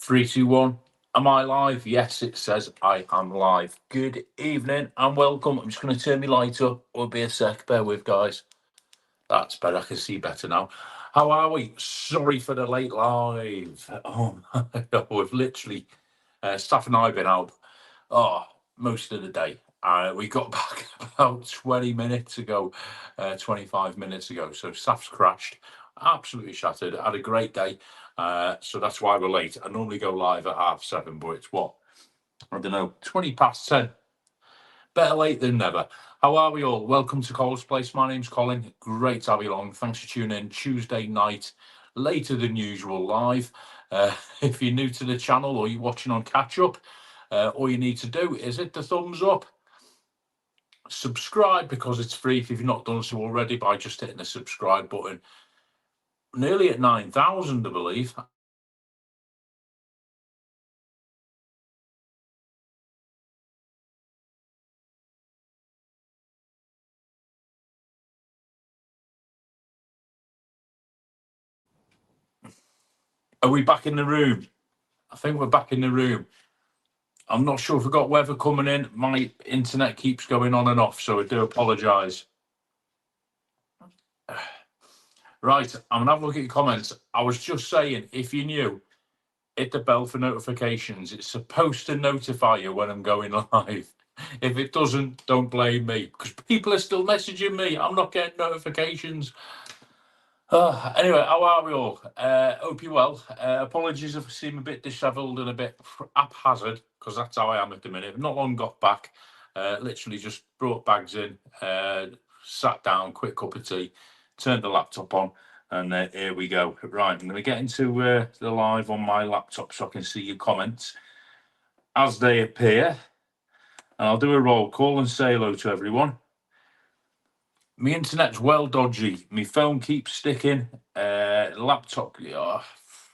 Three, two, one. Am I live? Yes, it says I am live. Good evening and welcome. I'm just going to turn my light up. Will be a sec. Bear with, guys. That's better. I can see better now. How are we? Sorry for the late live. Oh, we've literally, Staff and I have been out most of the day. We got back about 20 minutes ago, 25 minutes ago. So Staff's crashed, absolutely shattered. Had a great day. So that's why we're late. I normally go live at 7:30, but it's what? I don't know, 20 past 10. Better late than never. How are we all? Welcome to Cole's Place. My name's Colin. Great to have you along. Thanks for tuning in. Tuesday night, later than usual live. If you're new to the channel or you're watching on catch up, all you need to do is hit the thumbs up. Subscribe because it's free if you've not done so already by just hitting the subscribe button. Nearly at 9,000, I believe. Are we back in the room? I think we're back in the room. I'm not sure if we've got weather coming in. My internet keeps going on and off, so I do apologise. Right, I'm going to have a look at your comments. I was just saying, if you're new, hit the bell for notifications. It's supposed to notify you when I'm going live. If it doesn't, don't blame me, because people are still messaging me. I'm not getting notifications. Anyway, how are we all? Hope you're well. Apologies if I seem a bit dishevelled and a bit haphazard, because that's how I am at the minute. I've not long got back. Literally just brought bags in, sat down, quick cup of tea, turned the laptop on, and here we go. Right, I'm going to get into the live on my laptop so I can see your comments as they appear. And I'll do a roll call and say hello to everyone. My internet's well dodgy. My phone keeps sticking. Laptop.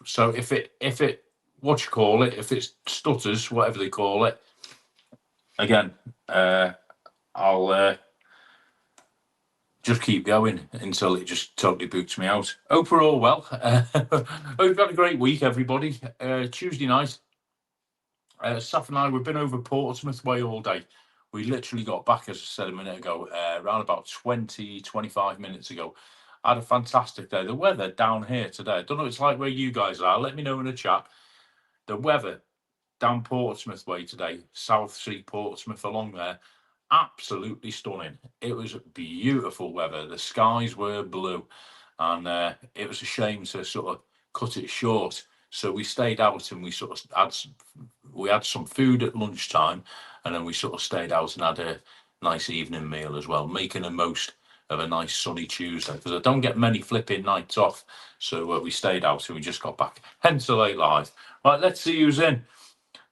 So if it if it stutters, whatever they call it, again, I'll just keep going until it just totally boots me out. Hope we're all well. Hope you've had a great week, everybody. Tuesday night, Saf and I, we've been over Portsmouth way all day. We literally got back, as I said a minute ago, around about 25 minutes ago. I had a fantastic day. The weather down here today, I don't know what it's like where you guys are. Let me know in the chat. The weather down Portsmouth way today, South Sea Portsmouth along there, absolutely stunning. It was beautiful weather. The skies were blue, and it was a shame to sort of cut it short. So we stayed out and we sort of had some food at lunchtime, and then we sort of stayed out and had a nice evening meal as well, making the most of a nice sunny Tuesday, because I don't get many flipping nights off. So we stayed out and we just got back. Hence the late live. Right, let's see who's in.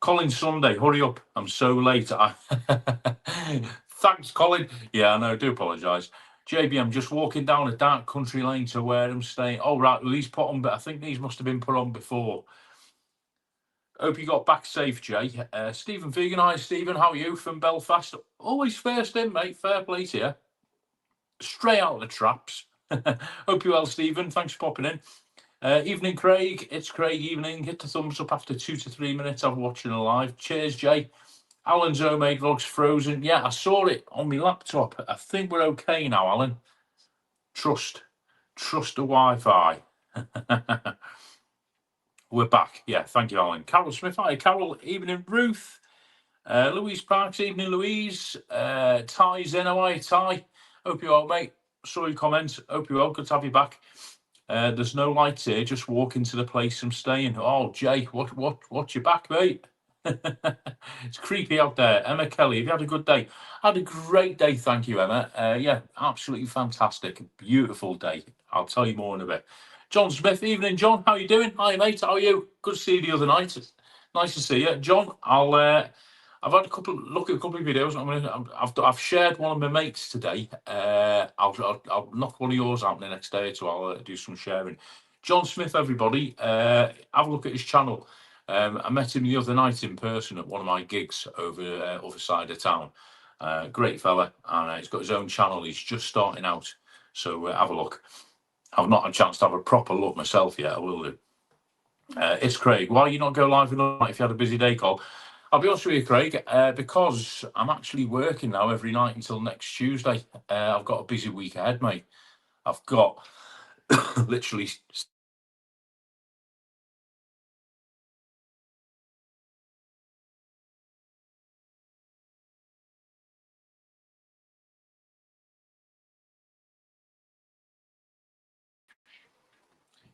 Colin Sunday, hurry up. I'm so late. Thanks, Colin. Yeah, I know, I do apologise. JB, I'm just walking down a dark country lane to where I'm staying. Oh, right, well, these put on, but I think these must have been put on before. Hope you got back safe, Jay. Stephen Fegan, hi, Stephen. How are you from Belfast? Always first in, mate. Fair play to you. Straight out of the traps. Hope you're well, Stephen. Thanks for popping in. Evening, Craig. It's Craig evening. Hit the thumbs up after 2 to 3 minutes of watching a live. Cheers, Jay. Alan's homemade vlogs frozen. Yeah, I saw it on my laptop. I think we're okay now, Alan. Trust the Wi-Fi. We're back. Yeah, thank you, Alan. Carol Smith. Hi, Carol. Evening, Ruth. Louise Parks. Evening, Louise. Ty's in. How are you, Ty? Hope you're well, mate. Saw your comments. Hope you're well. Good to have you back. There's no lights here. Just walk into the place I'm staying. Oh, Jay, what's your back, mate? It's creepy out there. Emma Kelly, have you had a good day? I had a great day, thank you, Emma. Yeah, absolutely fantastic. Beautiful day. I'll tell you more in a bit. John Smith, evening, John. How are you doing? Hi, mate. How are you? Good to see you the other night. It's nice to see you, John. I've had a couple of videos. I've shared one of my mates today. I'll knock one of yours out in the next day or two. I'll do some sharing. John Smith, everybody, have a look at his channel. I met him the other night in person at one of my gigs over other side of town. Great fella, and he's got his own channel. He's just starting out, so have a look. I've not had a chance to have a proper look myself yet. I will do. It's Craig. Why you not go live if you had a busy day, Cole? I'll be honest with you, Craig, because I'm actually working now every night until next Tuesday. I've got a busy week ahead, mate. I've got literally.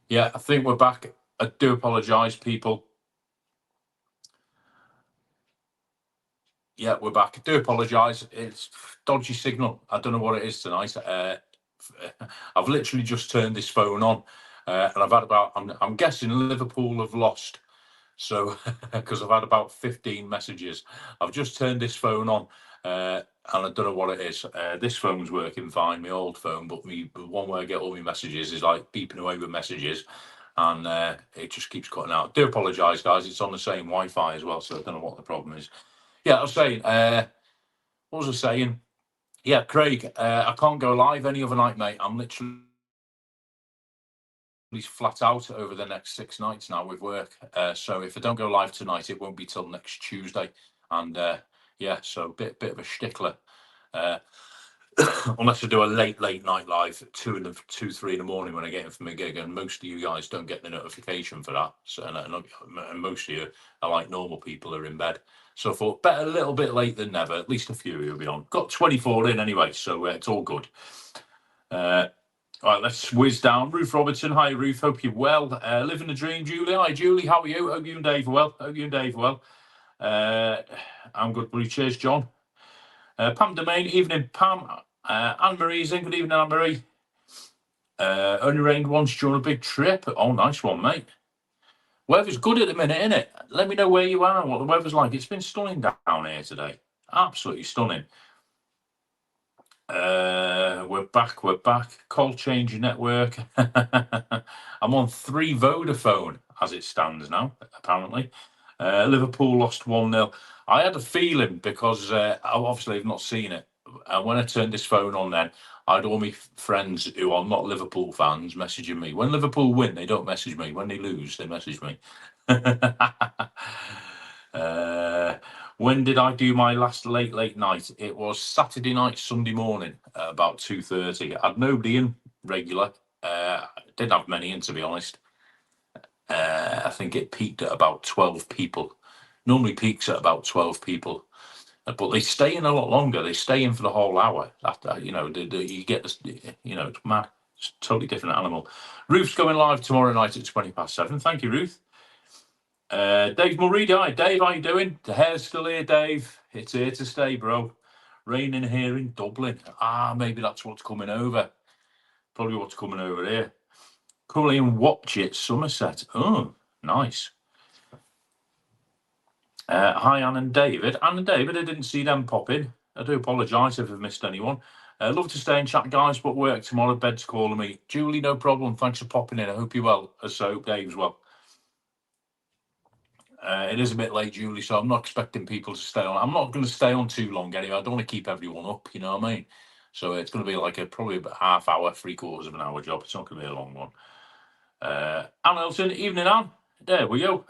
Yeah, I think we're back. I do apologise, people. Yeah, we're back. I do apologise. It's dodgy signal. I don't know what it is tonight. I've literally just turned this phone on, and I've had about. I'm guessing Liverpool have lost. So, because I've had about 15 messages, I've just turned this phone on, and I don't know what it is. This phone's working fine, my old phone, but the one where I get all my messages is like beeping away with messages, and it just keeps cutting out. Do apologise, guys. It's on the same Wi-Fi as well, so I don't know what the problem is. Yeah, I was saying. What was I saying? Yeah, Craig, I can't go live any other night, mate. I'm literally flat out over the next 6 nights now with work. So if I don't go live tonight, it won't be till next Tuesday. And yeah, so bit of a stickler. Unless I do a late night live at 3 in the morning when I get in from a gig, and most of you guys don't get the notification for that. So and most of you are like normal people are in bed. So I thought better a little bit late than never. At least a few of you will be on. Got 24 in anyway, so it's all good. All right, let's whiz down. Ruth Robertson, hi Ruth, hope you're well. Living the dream, Julie. Hi Julie, how are you? Hope you and Dave are well. I'm good, buddy. Cheers, John. Pam Domain, evening, Pam. Anne Marie's in. Good evening, Anne Marie. Only rained once during a big trip. Oh, nice one, mate. Weather's good at the minute, isn't it? Let me know where you are and what the weather's like. It's been stunning down here today. Absolutely stunning. We're back. Call change network. I'm on 3 Vodafone as it stands now, apparently. Liverpool lost 1-0. I had a feeling because obviously I've not seen it. When I turned this phone on then, I had all my friends who are not Liverpool fans messaging me. When Liverpool win, they don't message me. When they lose, they message me. When did I do my last late night? It was Saturday night, Sunday morning, about 2:30. I had nobody in regular. Didn't have many in, to be honest. I think it peaked at about 12 people. Normally peaks at about 12 people, but they stay in a lot longer. They stay in for the whole hour. After you get this, it's mad. It's a totally different animal. Ruth's going live tomorrow night at 7:20. Thank you, Ruth. Dave Mulready, hi Dave, how you doing? The hair's still here, Dave. It's here to stay, bro. Raining here in Dublin. Maybe that's what's coming over. Probably what's coming over here. Currently in Watchet, Somerset. Oh, nice. Hi, Anne and David. Anne and David, I didn't see them pop in. I do apologise if I've missed anyone. Love to stay and chat, guys, but work tomorrow. Bed's calling me. Julie, no problem. Thanks for popping in. I hope you're well. So, Dave's well. It is a bit late, Julie, so I'm not expecting people to stay on. I'm not going to stay on too long anyway. I don't want to keep everyone up, you know what I mean? So it's going to be like probably about half hour, 3/4 of an hour job. It's not going to be a long one. Anne Elton, evening, Anne. There we go.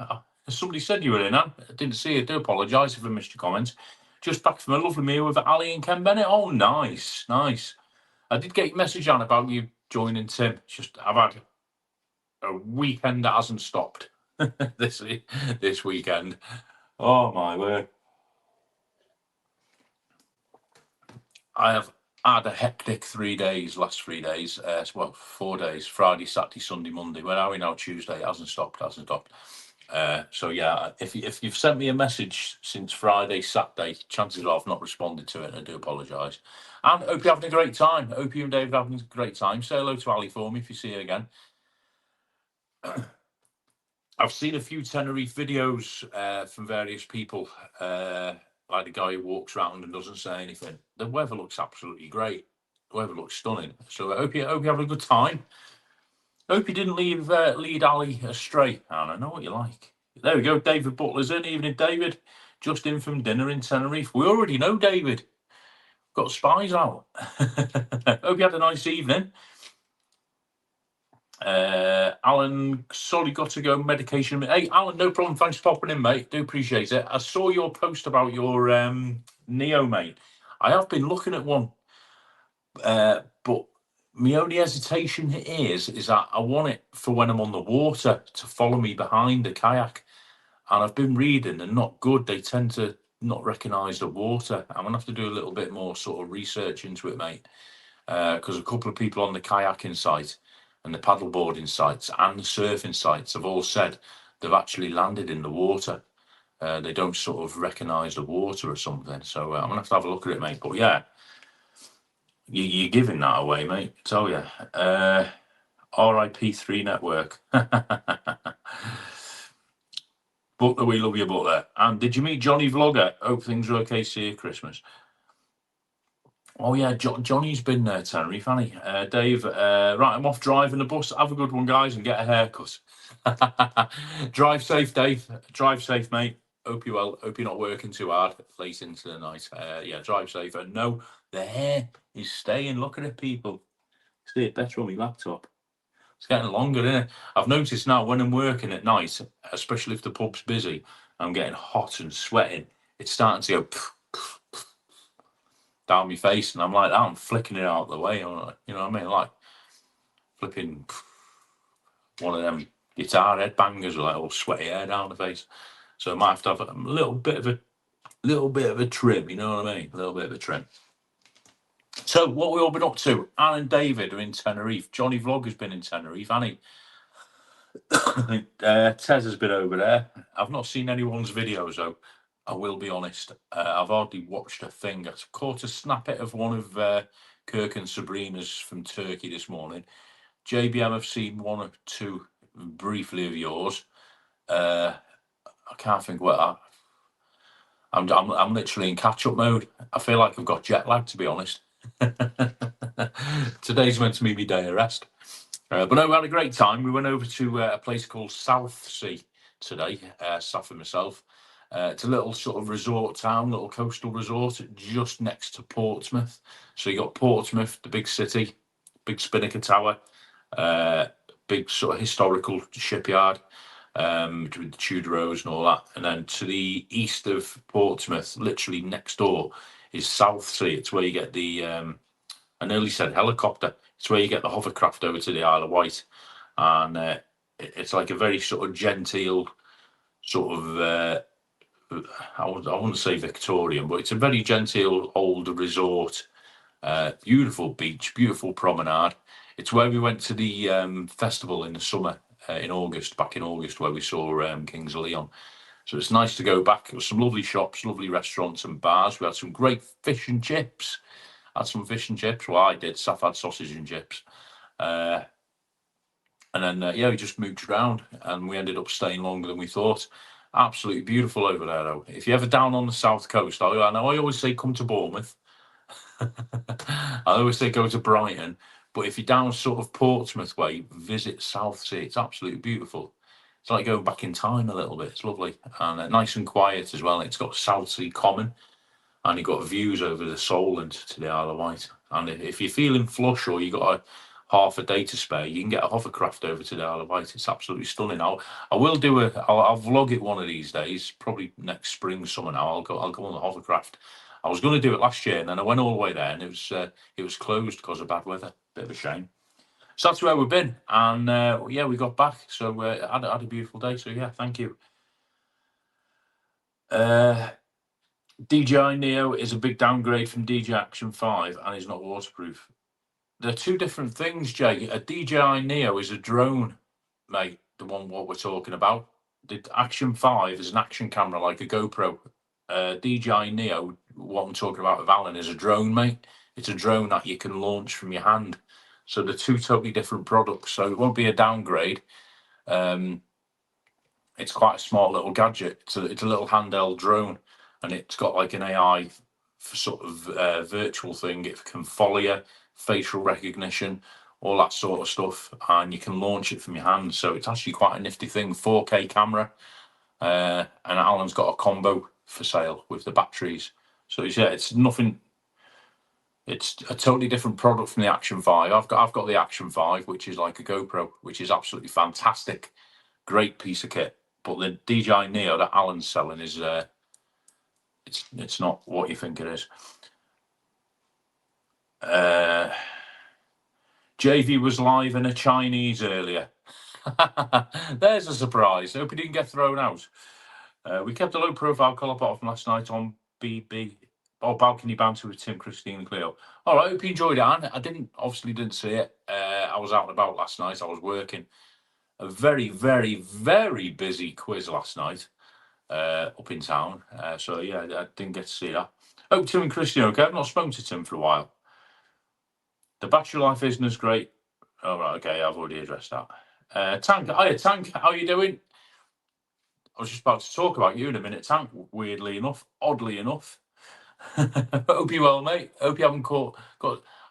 Somebody said you were in, Anne. I didn't see it. I do apologise if I missed your comments. Just back from a lovely meal with Ali and Ken Bennett. Oh, nice. I did get your message, Anne, about you joining Tim. Just I've had a weekend that hasn't stopped this weekend. Oh my word. I have had a hectic 3 days, last 3 days. 4 days, Friday, Saturday, Sunday, Monday. Where are we now? Tuesday. It hasn't stopped. So yeah, if you've sent me a message since Friday, Saturday, chances are I've not responded to it, and I do apologise. And hope you're having a great time. Hope you and David are having a great time. Say hello to Ali for me if you see her again. I've seen a few Tenerife videos from various people, like the guy who walks around and doesn't say anything. The weather looks absolutely great. The weather looks stunning. So I hope you have a good time. I hope you didn't lead Ali astray. I know what you like. There we go. David Butler's in. Evening, David. Just in from dinner in Tenerife. We already know David. Got spies out. Hope you had a nice evening. Alan, sorry, got to go. Medication. Hey, Alan, no problem. Thanks for popping in, mate. Do appreciate it. I saw your post about your Neo, mate. I have been looking at one, but my only hesitation is that I want it for when I'm on the water to follow me behind the kayak. And I've been reading, and not good. They tend to not recognise the water. I'm gonna have to do a little bit more sort of research into it, mate. Because a couple of people on the kayaking site and the paddleboarding sites and the surfing sites have all said they've actually landed in the water. They don't sort of recognise the water or something. So I'm gonna have a look at it, mate. But yeah, you're giving that away, mate. Tell you. RIP3 network. Butler, we love you, Butler. And did you meet Johnny Vlogger? Hope things are okay. See you Christmas. Oh yeah, Johnny's been there, Tenerife, hasn't he? Dave, right, I'm off driving the bus. Have a good one, guys, and get a haircut. Drive safe, Dave. Drive safe, mate. Hope you're well. Hope you're not working too hard late into the night. Yeah, drive safe. And no, the hair is staying. Look at it, people. See it better on my laptop. It's getting longer, isn't it? I've noticed now when I'm working at night, especially if the pub's busy, I'm getting hot and sweating. It's starting to go down my face, and I'm like that. I'm flicking it out of the way. You know what I mean? Like flipping one of them guitar headbangers with like all sweaty hair down the face. So I might have to have a little bit of a trim. You know what I mean? A little bit of a trim. So what we all been up to? Alan and David are in Tenerife. Johnny Vlog has been in Tenerife, hasn't he? Tez has been over there. I've not seen anyone's videos though. I will be honest. I've hardly watched a thing. I caught a snippet of one of Kirk and Sabrina's from Turkey this morning. JBM, I've seen one or two briefly of yours. I can't think what. I'm literally in catch-up mode. I feel like I've got jet lag, to be honest. Today's meant to be my day of rest. But no, we had a great time. We went over to a place called Southsea today, Saf and myself. It's a little sort of resort town, little coastal resort just next to Portsmouth. So you got Portsmouth, the big city, big Spinnaker Tower, big sort of historical shipyard with the Tudor Rose and all that. And then to the east of Portsmouth, literally next door, is Southsea. It's where you get the, I nearly said helicopter. It's where you get the hovercraft over to the Isle of Wight. And it's like a very sort of genteel, sort of, I wouldn't say Victorian, but it's a very genteel old resort. Beautiful beach, beautiful promenade. It's where we went to the festival in the summer, back in August, where we saw Kings of Leon. So it's nice to go back. There was some lovely shops, lovely restaurants and bars. We had some great fish and chips. Well, I did. Saf had sausage and chips. And then, we just moved around and we ended up staying longer than we thought. Absolutely beautiful over there, though. If you're ever down on the south coast, I know I always say come to Bournemouth. I always say go to Brighton. But if you're down sort of Portsmouth way, visit Southsea. It's absolutely beautiful. It's like going back in time a little bit. It's lovely and nice and quiet as well. It's got Southsea Common, and you've got views over the Solent to the Isle of Wight. And if you're feeling flush or you've got half a day to spare, you can get a hovercraft over to the Isle of Wight. It's absolutely stunning. I'll vlog it one of these days, probably next spring, summer now. I'll go on the hovercraft. I was going to do it last year, and then I went all the way there, and it was closed because of bad weather. Bit of a shame. So that's where we've been, and we got back. So had a beautiful day. So yeah, thank you. DJI Neo is a big downgrade from DJI Action 5 and is not waterproof. They're two different things, Jay. A DJI Neo is a drone, mate, the one what we're talking about. The Action 5 is an action camera like a GoPro. DJI Neo, what I'm talking about with Alan, is a drone, mate. It's a drone that you can launch from your hand. So they're two totally different products. So it won't be a downgrade. It's quite a smart little gadget. It's a little handheld drone, and it's got like an AI sort of virtual thing. It can follow you, facial recognition, all that sort of stuff, and you can launch it from your hand. So it's actually quite a nifty thing. 4K camera, and Alan's got a combo for sale with the batteries. So yeah, it's nothing. It's a totally different product from the Action 5. I've got the Action 5, which is like a GoPro, which is absolutely fantastic. Great piece of kit. But the DJI Neo that Alan's selling is it's not what you think it is. JV was live in a Chinese earlier. There's a surprise. Hope he didn't get thrown out. We kept a low profile call apart from last night on BB or balcony banter with Tim, Christine, and Cleo. All right, hope you enjoyed it, Anne. I obviously didn't see it. I was out and about last night. I was working. A very, very, very busy quiz last night up in town. So yeah, I didn't get to see that. Hope Tim and Christine okay. I've not spoken to Tim for a while. The battery life isn't as great. Oh, right, okay, I've already addressed that. Tank, hiya, Tank, how are you doing? I was just about to talk about you in a minute, Tank, weirdly enough, oddly enough. Hope you're well, mate. Hope you haven't got.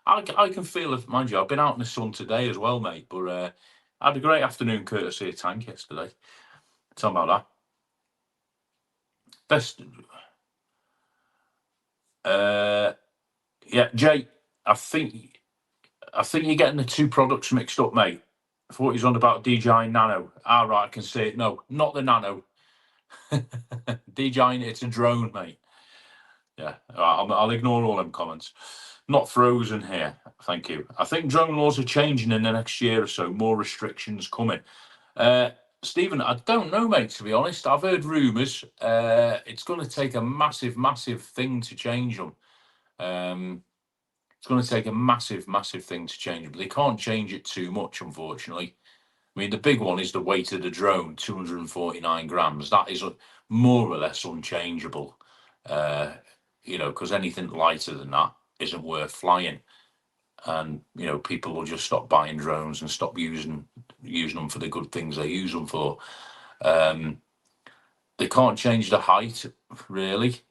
I can feel it, mind you, I've been out in the sun today as well, mate, but I had a great afternoon courtesy of Tank yesterday. Tell me about that. Best. Yeah, Jay, I think you're getting the two products mixed up, mate. I thought he's on about DJI Nano. All right, I can see it. No, not the Nano. DJI, it's a drone, mate. Yeah, all right, I'll ignore all them comments. Not frozen here, thank you. I think drone laws are changing in the next year or so. More restrictions coming. Stephen, I don't know, mate, to be honest. I've heard rumours. It's going to take a massive, massive thing to change them. It's going to take a massive, massive thing to change them. They can't change it too much, unfortunately. I mean, the big one is the weight of the drone, 249 grams. That is more or less unchangeable, because anything lighter than that isn't worth flying. And, people will just stop buying drones and stop using them for the good things they use them for. They can't change the height, really.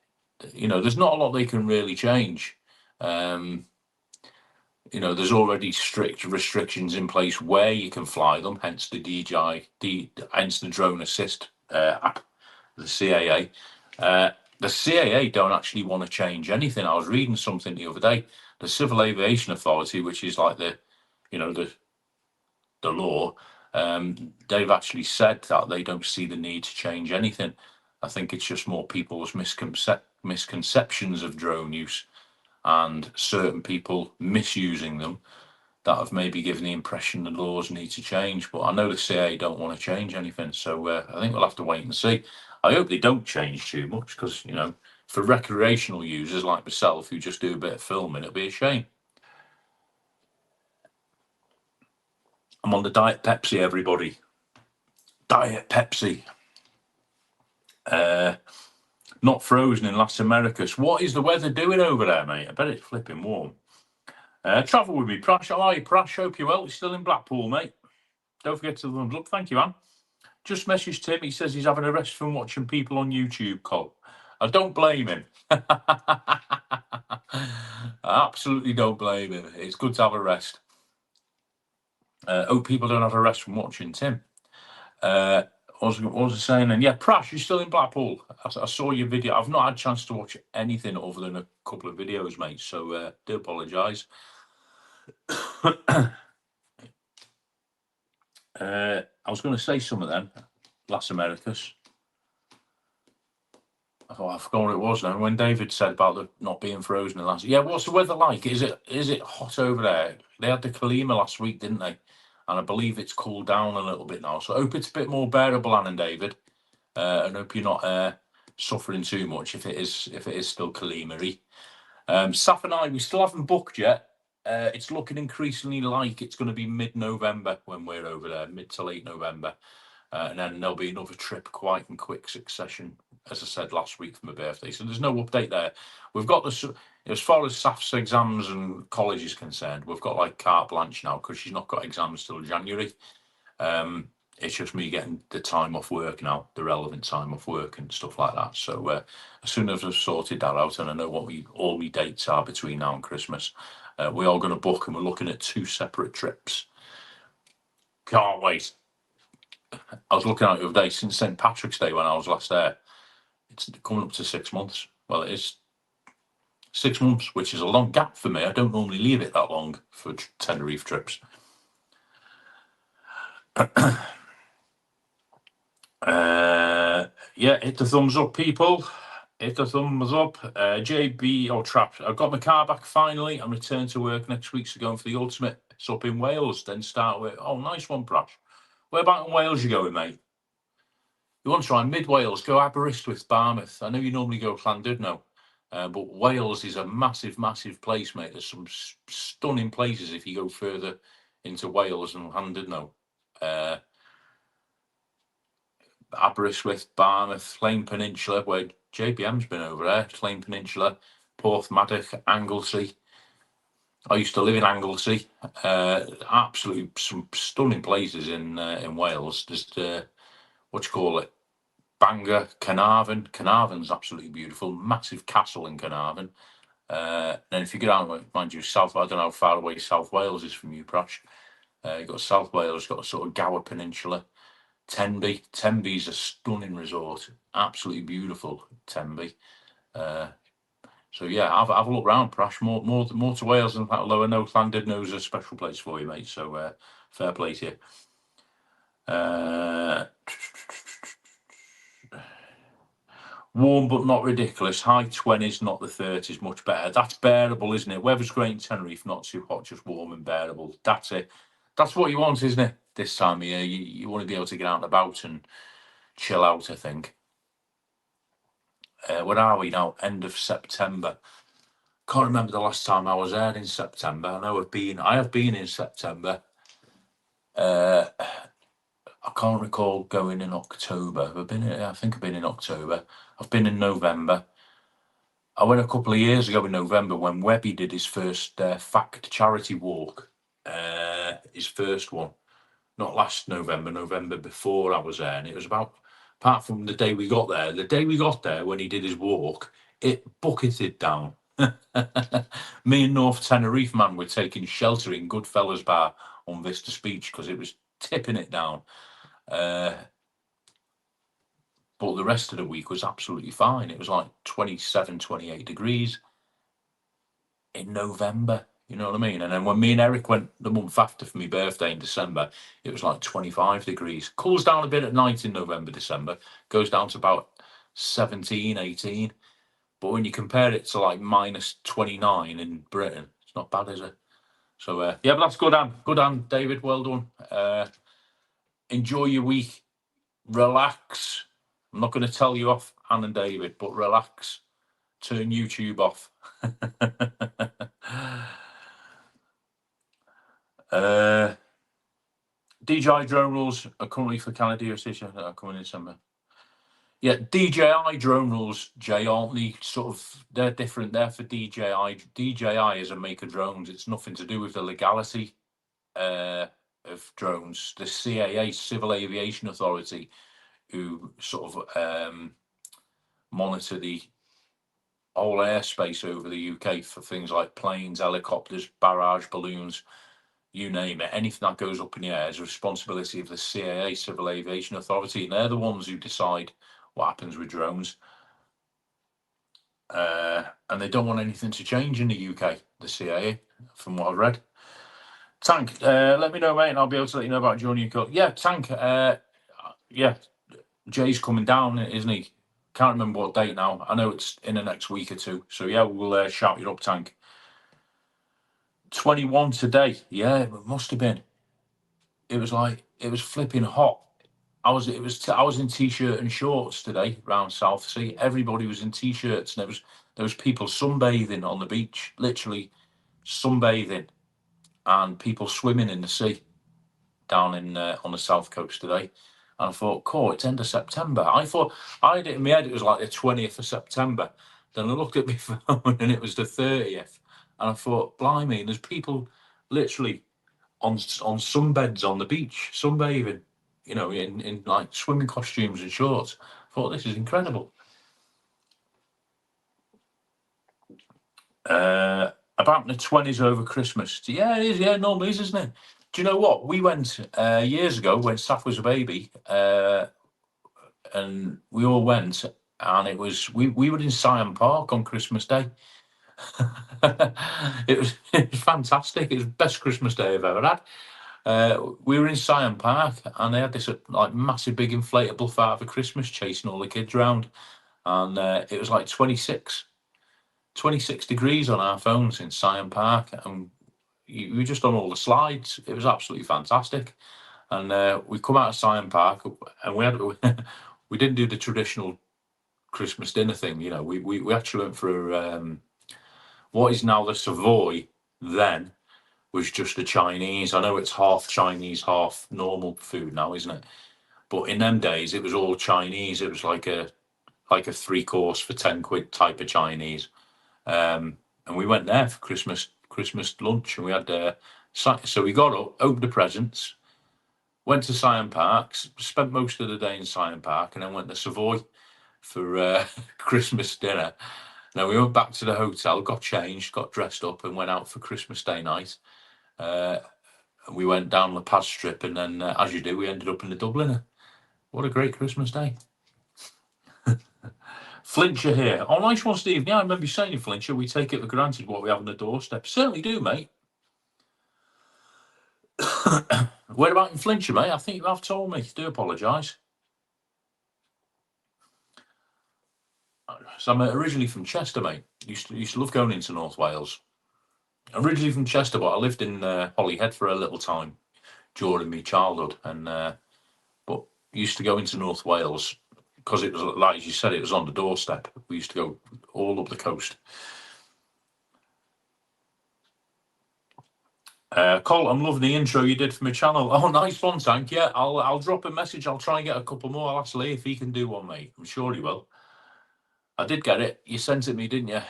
There's not a lot they can really change. There's already strict restrictions in place where you can fly them, hence the hence the drone assist app, the CAA. The CAA don't actually want to change anything. I was reading something the other day. The Civil Aviation Authority, which is like the law, they've actually said that they don't see the need to change anything. I think it's just more people's misconceptions of drone use and certain people misusing them that have maybe given the impression the laws need to change. But I know the CA don't want to change anything, so I think we'll have to wait and see. I hope they don't change too much because, for recreational users like myself who just do a bit of filming, it'll be a shame. I'm on the Diet Pepsi, everybody. Diet Pepsi. Not frozen in Las Americas. What is the weather doing over there, mate? I bet it's flipping warm. Travel with me, Prash. How are you, Prash? Hope you're well. You're still in Blackpool, mate. Don't forget to thumbs up. Thank you, Anne. Just messaged Tim. He says he's having a rest from watching people on YouTube, Cole. I don't blame him. I absolutely don't blame him. It's good to have a rest. Hope people don't have a rest from watching Tim. What was I saying? And yeah, Prash, you're still in Blackpool. I saw your video. I've not had a chance to watch anything other than a couple of videos, mate. So do apologise. I was going to say some of them. Las Americas. I forgot what it was now. When David said about the not being frozen in last. Yeah, what's the weather like? Is it hot over there? They had the Kalima last week, didn't they? And I believe it's cooled down a little bit now. So I hope it's a bit more bearable, Anne and David. And hope you're not suffering too much if it is still Kalima-y. Saf and I, we still haven't booked yet. It's looking increasingly like it's going to be mid-November when we're over there, mid to late November. And then there'll be another trip quite in quick succession, as I said last week for my birthday. So there's no update there. We've got as far as Saf's exams and college is concerned, we've got like carte blanche now because she's not got exams till January. It's just me getting the time off work now, the relevant time off work and stuff like that. So as soon as I've sorted that out and I know what all my dates are between now and Christmas, we are going to book and we're looking at 2 separate trips. Can't wait. I was looking at it the other day, since St. Patrick's Day when I was last there, it's coming up to 6 months. Well, it is 6 months, which is a long gap for me. I don't normally leave it that long for Tenerife trips. Yeah, hit the thumbs up, people. Hit the thumbs up. JB or Traps. I've got my car back finally. I'm returned to work next week, so going for the ultimate. It's up in Wales. Then start with. Oh, nice one, Prash. Where about in Wales you going, mate? You want to try mid Wales? Go Aberystwyth, Bournemouth. I know you normally go Llandudno, but Wales is a massive, massive place, mate. There's some stunning places if you go further into Wales and Llandudno. Aberystwyth, Bournemouth, Llane Peninsula, where JPM's been over there, Llane Peninsula, Porthmadog, Anglesey. I used to live in Anglesey. Absolutely some stunning places in Wales. Just what you call it, Bangor, Carnarvon. Carnarvon's absolutely beautiful. Massive castle in Carnarvon. And if you get out, mind you, South, I don't know how far away South Wales is from you, Prash. You've got South Wales, you've got a sort of Gower Peninsula. Tenby. Tenby's a stunning resort. Absolutely beautiful, Tenby. So yeah, have a look round, Prash. More to Wales than that, although I know Llandudno's a special place for you, mate. So fair play to you. Warm but not ridiculous. High 20s, not the 30s. Much better. That's bearable, isn't it? Weather's great in Tenerife, not too hot, just warm and bearable. That's it. That's what you want, isn't it? This time of year, you want to be able to get out and about and chill out, I think. Where are we now? End of September. Can't remember the last time I was there in September. I have been in September. I can't recall going in October. I think I've been in October. I've been in November. I went a couple of years ago in November when Webby did his first FACT charity walk. His first one. Not last November before I was there. And it was apart from the day we got there when he did his walk, it bucketed down. Me and North Tenerife man were taking shelter in Goodfellas Bar on Vista Speech because it was tipping it down. But the rest of the week was absolutely fine. It was like 27, 28 degrees in November. You know what I mean? And then when me and Eric went the month after for my birthday in December, it was like 25 degrees. Cools down a bit at night in November, December. Goes down to about 17, 18. But when you compare it to like minus 29 in Britain, it's not bad, is it? So, yeah, but that's good, Anne. Good, Anne, David. Well done. Enjoy your week. Relax. I'm not going to tell you off, Anne and David, but relax. Turn YouTube off. DJI drone rules are currently for Canada that are coming in December. Yeah, DJI drone rules, Jay, aren't they? They're different. They're for DJI. DJI is a maker drones. It's nothing to do with the legality of drones. The CAA, Civil Aviation Authority, who sort of monitor the whole airspace over the UK for things like planes, helicopters, barrage balloons, you name it. Anything that goes up in the air is a responsibility of the CAA, Civil Aviation Authority, and they're the ones who decide what happens with drones. And they don't want anything to change in the UK, the CAA, from what I've read. Tank, let me know, mate, and I'll be able to let you know about Johnny Cook. Yeah, Tank, yeah, Jay's coming down, isn't he? Can't remember what date now. I know it's in the next week or two. So, yeah, we'll shout you up, Tank. 21 today. Yeah, it must have been. It was flipping hot. I was in t-shirt and shorts today round South Sea. Everybody was in t-shirts, and there was people sunbathing on the beach, literally sunbathing, and people swimming in the sea down in on the south coast today. And I thought, cool, it's end of September. I had it in my head it was like the 20th of September. Then I looked at my phone and it was the 30th. And I thought, blimey, there's people literally on sunbeds on the beach, sunbathing, you know, in like swimming costumes and shorts. I thought, this is incredible. About the 20s over Christmas. Yeah, it is. Yeah, normally is, isn't it? Do you know what? We went years ago when Saf was a baby, and we all went, and it was we were in Syon Park on Christmas Day. It was fantastic. It was the best Christmas day I've ever had. We were in Scion Park, and they had this like massive, big inflatable Father Christmas chasing all the kids around, and it was like 26 degrees on our phones in Scion Park, and we were just on all the slides. It was absolutely fantastic. And we come out of Scion Park, and we didn't do the traditional Christmas dinner thing. You know, we actually went for what is now the Savoy. Then was just a Chinese. I know it's half Chinese, half normal food now, isn't it? But in them days, it was all Chinese. It was like a 3 course for 10 quid type of Chinese. And we went there for Christmas lunch, and we had so we got up, opened the presents, went to Scion Park, spent most of the day in Scion Park, and then went to Savoy for Christmas dinner. Now we went back to the hotel, got changed, got dressed up, and went out for Christmas Day night. We went down the Paz Strip, and then, as you do, we ended up in the Dubliner. What a great Christmas day. Flintshire here. Oh, nice one, Steve. Yeah, I remember you saying in Flintshire, we take it for granted what we have on the doorstep. Certainly do, mate. Where about in Flintshire, mate? I think you have told me. Do apologise. So I'm originally from Chester, mate. Used to love going into North Wales. Originally from Chester, but I lived in Holyhead for a little time during my childhood, and but used to go into North Wales because it was, like as you said, it was on the doorstep. We used to go all up the coast. Cole, I'm loving the intro you did for my channel. Oh, nice one, Tank. Yeah, I'll drop a message. I'll try and get a couple more. I'll ask Lee if he can do one, mate. I'm sure he will. I did get it. You sent it me, didn't you?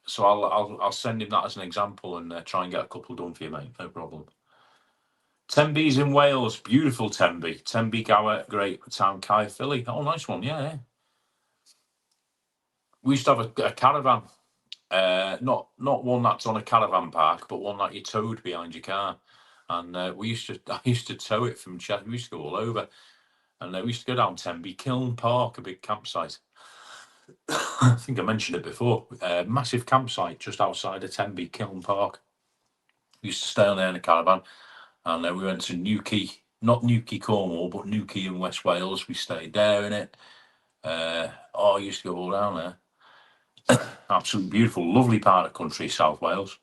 So I'll send him that as an example and try and get a couple done for you, mate. No problem. Tenby's in Wales. Beautiful Tenby. Tenby Gower, great town, Kai, Philly. Oh, nice one. Yeah. We used to have a caravan. Not one that's on a caravan park, but one that you towed behind your car. And I used to tow it from Chester. We used to go all over. And we used to go down Tenby, Kiln Park, a big campsite. I think I mentioned it before. Massive campsite just outside of Tenby, Kiln Park. We used to stay on there in a caravan. And then we went to Newquay, not Newquay, Cornwall, but Newquay in West Wales. We stayed there in it. I used to go all down there. Absolutely beautiful, lovely part of country, South Wales.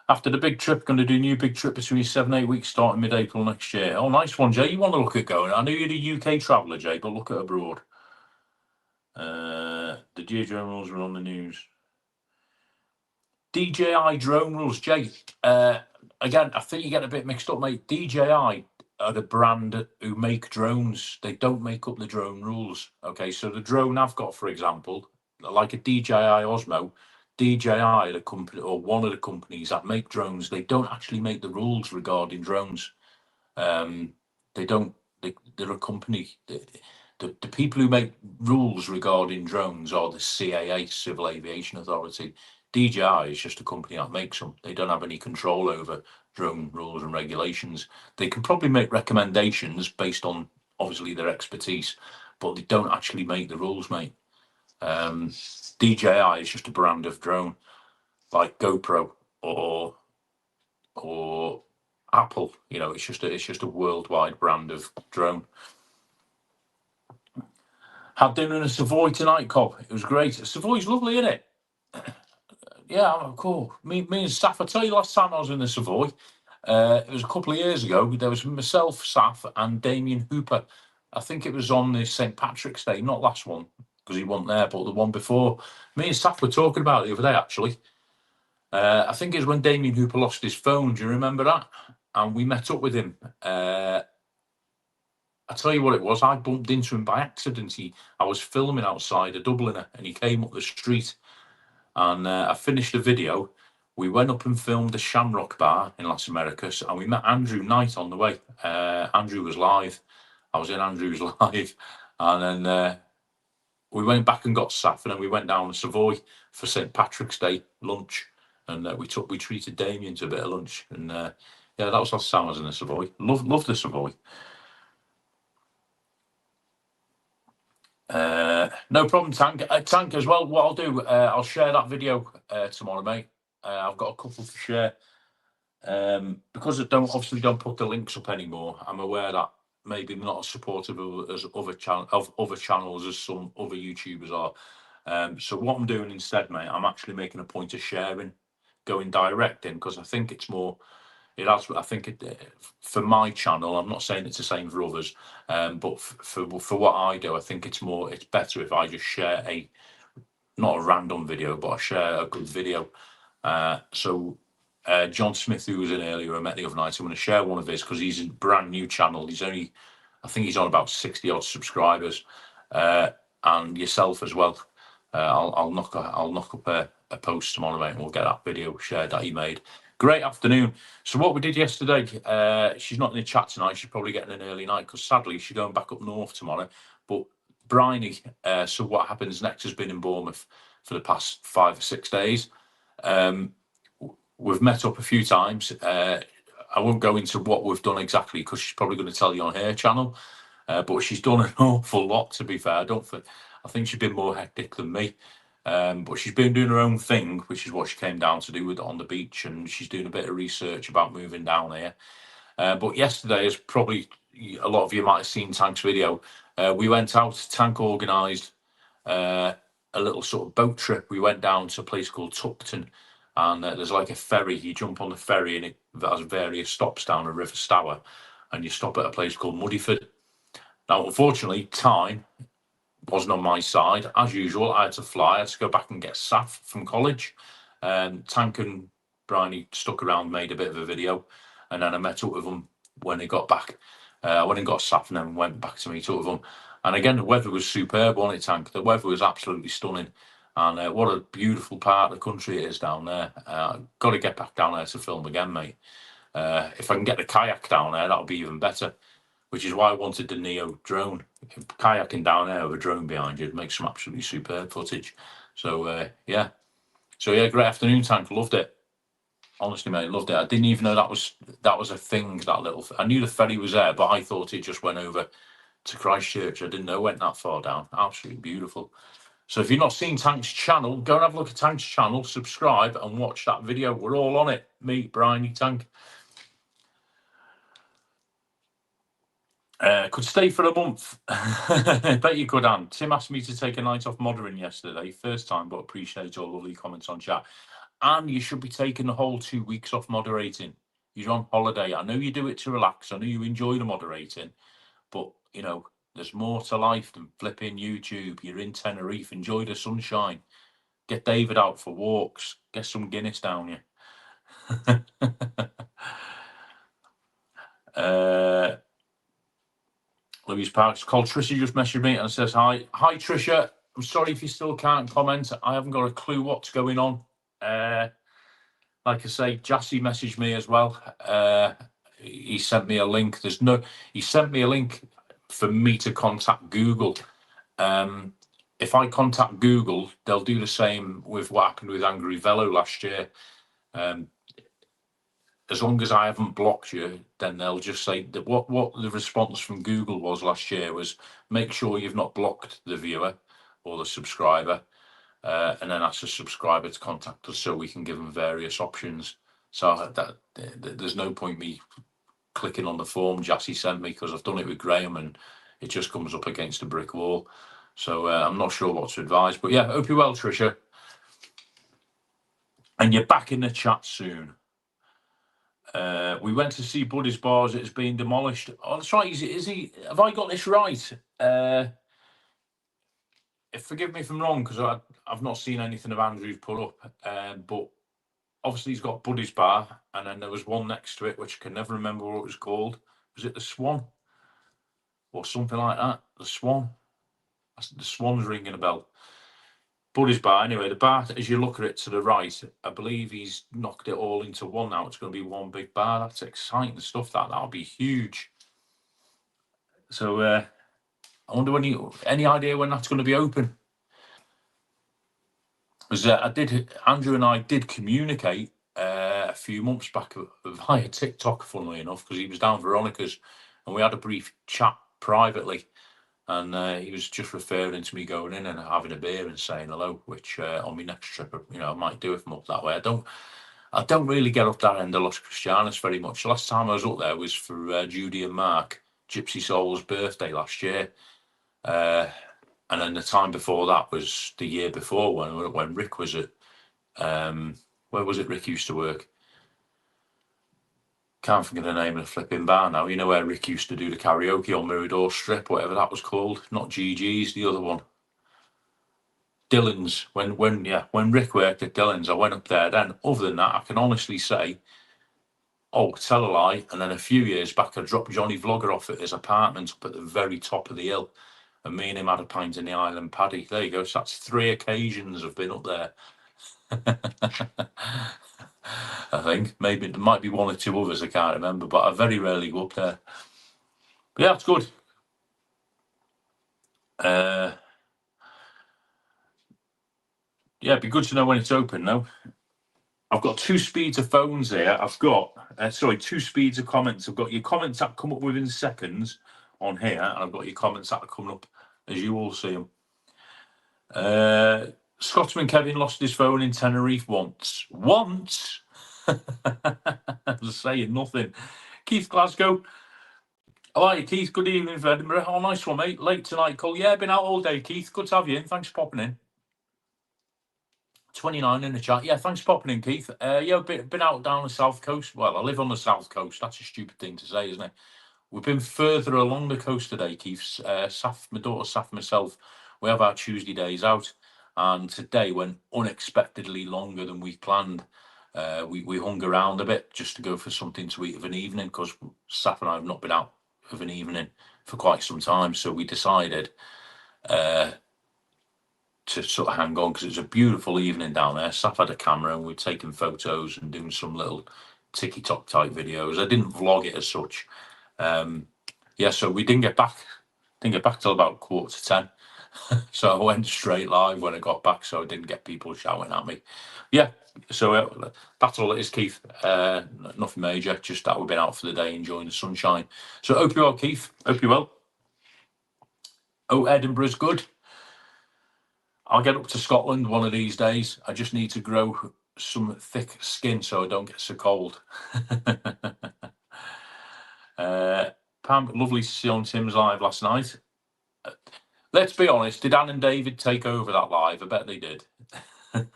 After the big trip, going to do a new big trip between 7-8 weeks, starting mid-April next year. Oh, nice one, Jay. You want to look at going? I know you're a UK traveller, Jay, but look at abroad. The DJI drone rules are on the news. DJI drone rules, Jay. Again, I think you get a bit mixed up, mate. DJI are the brand who make drones. They don't make up the drone rules. Okay, so the drone I've got, for example, like a DJI Osmo, DJI, the company or one of the companies that make drones, they don't actually make the rules regarding drones. They don't. They're a company. The people who make rules regarding drones are the CAA, Civil Aviation Authority. DJI is just a company that makes them. They don't have any control over drone rules and regulations. They can probably make recommendations based on obviously their expertise, but they don't actually make the rules, mate. DJI is just a brand of drone, like GoPro or Apple. You know, it's just a worldwide brand of drone. Had dinner in a Savoy tonight, Cobb. It was great. Savoy's lovely, isn't it? Yeah, cool. Me and Saf, I tell you, last time I was in the Savoy, it was a couple of years ago. There was myself, Saf, and Damien Hooper. I think it was on the St. Patrick's Day, not last one, because he wasn't there, but the one before. Me and Saf were talking about it the other day, actually. I think it was when Damien Hooper lost his phone. Do you remember that? And we met up with him. I tell you what it was. I bumped into him by accident. I was filming outside a Dubliner, and he came up the street. And I finished the video. We went up and filmed the Shamrock Bar in Las Americas, and we met Andrew Knight on the way. Andrew was live. I was in Andrew's live. And then we went back and got Saf, and then we went down to Savoy for St. Patrick's Day lunch. And we treated Damien to a bit of lunch. And yeah, that was last time I was in the Savoy. Love the Savoy. No problem, Tank. Tank as well. What I'll do, I'll share that video tomorrow, mate. I've got a couple to share. Because I don't put the links up anymore. I'm aware that maybe not as supportive as other channels as some other YouTubers are. So what I'm doing instead, mate, I'm actually making a point of sharing, going direct in, because I think it's more. It has. I think for my channel, I'm not saying it's the same for others, but for what I do, I think it's more. It's better if I just share not a random video, but I share a good video. So John Smith, who was in earlier, I met the other night. I'm going to share one of his because he's a brand new channel. I think he's on about 60 odd subscribers, and yourself as well. I'll knock up a post tomorrow, mate, and we'll get that video shared that he made. Great afternoon. So what we did yesterday, she's not in the chat tonight. She's probably getting an early night because sadly she's going back up north tomorrow. But Bryony, so what happens next has been in Bournemouth for the past 5 or 6 days. We've met up a few times. I won't go into what we've done exactly because she's probably going to tell you on her channel. But she's done an awful lot, to be fair. I think she's been more hectic than me. But she's been doing her own thing, which is what she came down to do with on the beach, and she's doing a bit of research about moving down here. But yesterday, as probably a lot of you might have seen Tank's video, we went out. Tank organised a little sort of boat trip. We went down to a place called Tuckton, and there's like a ferry. You jump on the ferry, and it has various stops down the River Stour, and you stop at a place called Muddyford. Now, unfortunately, time wasn't on my side. As usual, I had to fly. I had to go back and get Saf from college. Tank and Bryony stuck around, made a bit of a video, and then I met up with them when they got back. I went and got Saf and then went back to meet up with them. And again, the weather was superb, wasn't it, Tank? The weather was absolutely stunning. And what a beautiful part of the country it is down there. Got to get back down there to film again, mate. If I can get the kayak down there, that'll be even better, which is why I wanted the Neo drone. Kayaking down there with a drone behind you makes some absolutely superb footage. So, yeah. So, yeah, great afternoon, Tank. Loved it. Honestly, mate, loved it. I didn't even know that was a thing, that little... I knew the ferry was there, but I thought it just went over to Christchurch. I didn't know it went that far down. Absolutely beautiful. So if you've not seen Tank's channel, go and have a look at Tank's channel, subscribe and watch that video. We're all on it. Me, Bryony, Tank. Could stay for a month. Bet you could, Anne. Tim asked me to take a night off moderating yesterday. First time, but appreciate your lovely comments on chat. And you should be taking the whole 2 weeks off moderating. You're on holiday. I know you do it to relax. I know you enjoy the moderating. But, you know, there's more to life than flipping YouTube. You're in Tenerife. Enjoy the sunshine. Get David out for walks. Get some Guinness down you. Louise Parks. Called Tricia just messaged me and says, hi. Hi, Tricia. I'm sorry if you still can't comment. I haven't got a clue what's going on. Like I say, Jassy messaged me as well. He sent me a link. He sent me a link for me to contact Google. If I contact Google, they'll do the same with what happened with Angry Velo last year. As long as I haven't blocked you, then they'll just say that what the response from Google was last year was make sure you've not blocked the viewer or the subscriber, and then ask the subscriber to contact us so we can give them various options. So there's no point me clicking on the form Jassy sent me because I've done it with Graham and it just comes up against a brick wall. So I'm not sure what to advise. But yeah, hope you're well, Tricia. And you're back in the chat soon. We went to see Buddy's Bars. It's been demolished. Oh, that's right. Is he? Have I got this right? Forgive me if I'm wrong, because I've not seen anything of Andrew's put up. But obviously he's got Buddy's Bar, and then there was one next to it, which I can never remember what it was called. Was it the Swan? Or something like that? The Swan? The Swan's ringing a bell. Buddy's Bar, anyway, the bar, as you look at it to the right, I believe he's knocked it all into one now. It's going to be one big bar. That's exciting stuff. That'll be huge. So I wonder any idea when that's going to be open? Because Andrew and I did communicate a few months back via TikTok, funnily enough, because he was down Veronica's and we had a brief chat privately. And he was just referring to me going in and having a beer and saying hello, which on my next trip, I might do if I'm up that way. I don't really get up that end of Los Cristianos very much. The last time I was up there was for Judy and Mark, Gypsy Soul's birthday last year. And then the time before that was the year before when Rick was at, where was it Rick used to work? Can't think of the name of the flipping bar now. You know where Rick used to do the karaoke on Mirador Strip, whatever that was called. Not GG's, the other one. Dylan's. When Rick worked at Dylan's, I went up there then. Other than that, I can honestly say, tell a lie. And then a few years back, I dropped Johnny Vlogger off at his apartment up at the very top of the hill. And me and him had a pint in the Island Paddy. There you go. So that's 3 occasions I've been up there. I think maybe there might be 1 or 2 others, I can't remember, but I very rarely go up there. But yeah, it's good. Yeah, it'd be good to know when it's open now. I've got 2 speeds of phones here. I've got 2 speeds of comments. I've got your comments that come up within seconds on here, and I've got your comments that are coming up as you all see them. Scotsman Kevin lost his phone in Tenerife once. I was saying nothing. Keith Glasgow. How are you, Keith? Good evening from Edinburgh. Oh, nice one, mate. Late tonight, call. Yeah, been out all day, Keith. Good to have you in. Thanks for popping in. 29 in the chat. Yeah, thanks for popping in, Keith. Yeah, been out down the south coast. Well, I live on the south coast. That's a stupid thing to say, isn't it? We've been further along the coast today, Keith. Saf, my daughter, Saf, myself, we have our Tuesday days out. And today went unexpectedly longer than we planned. We hung around a bit just to go for something to eat of an evening because Saf and I have not been out of an evening for quite some time. So we decided to sort of hang on because it was a beautiful evening down there. Saf had a camera and we'd taken photos and doing some little TikTok type videos. I didn't vlog it as such. So we didn't get back till about 9:45. So I went straight live when I got back, so I didn't get people shouting at me. Yeah, so that's all it is, Keith. Nothing major, just that we've been out for the day enjoying the sunshine. So hope you're well, Keith. Hope you're well. Oh, Edinburgh's good. I'll get up to Scotland one of these days. I just need to grow some thick skin so I don't get so cold. Pam, lovely to see on Tim's live last night. Let's be honest, did Anne and David take over that live? I bet they did. I'm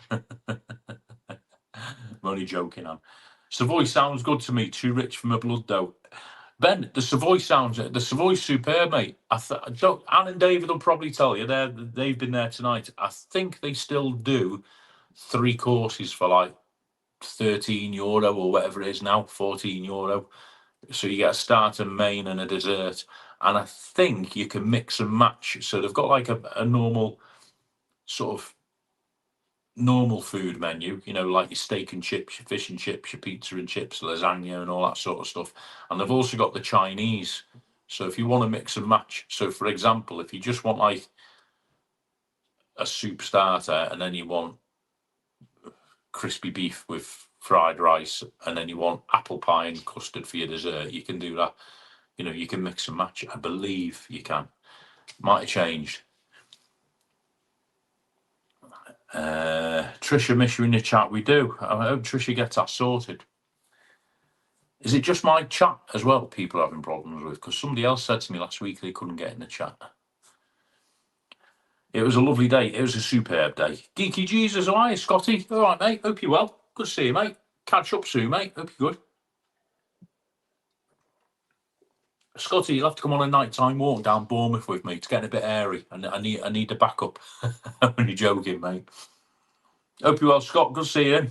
only joking, Anne. Savoy sounds good to me. Too rich for my blood, though. Ben, the Savoy's superb, mate. Anne and David will probably tell you they've been there tonight. I think they still do 3 courses for like €13 or whatever it is now, €14. So you get a starter, main, and a dessert. And I think you can mix and match. So they've got like a normal sort of normal food menu, like your steak and chips, your fish and chips, your pizza and chips, lasagna and all that sort of stuff. And they've also got the Chinese. So if you want to mix and match, so for example, if you just want like a soup starter and then you want crispy beef with fried rice and then you want apple pie and custard for your dessert, you can do that. You can mix and match. I believe you can. Might have changed. Trisha, miss you in the chat. We do. I hope Trisha gets that sorted. Is it just my chat as well people are having problems with? Because somebody else said to me last week they couldn't get in the chat. It was a lovely day. It was a superb day. Geeky Jesus, how are you, Scotty? All right, mate. Hope you're well. Good to see you, mate. Catch up soon, mate. Hope you're good. Scotty, you'll have to come on a nighttime walk down Bournemouth with me. It's getting a bit airy, and I need the backup. I'm only joking, mate. Hope you're well, Scott. Good to see you.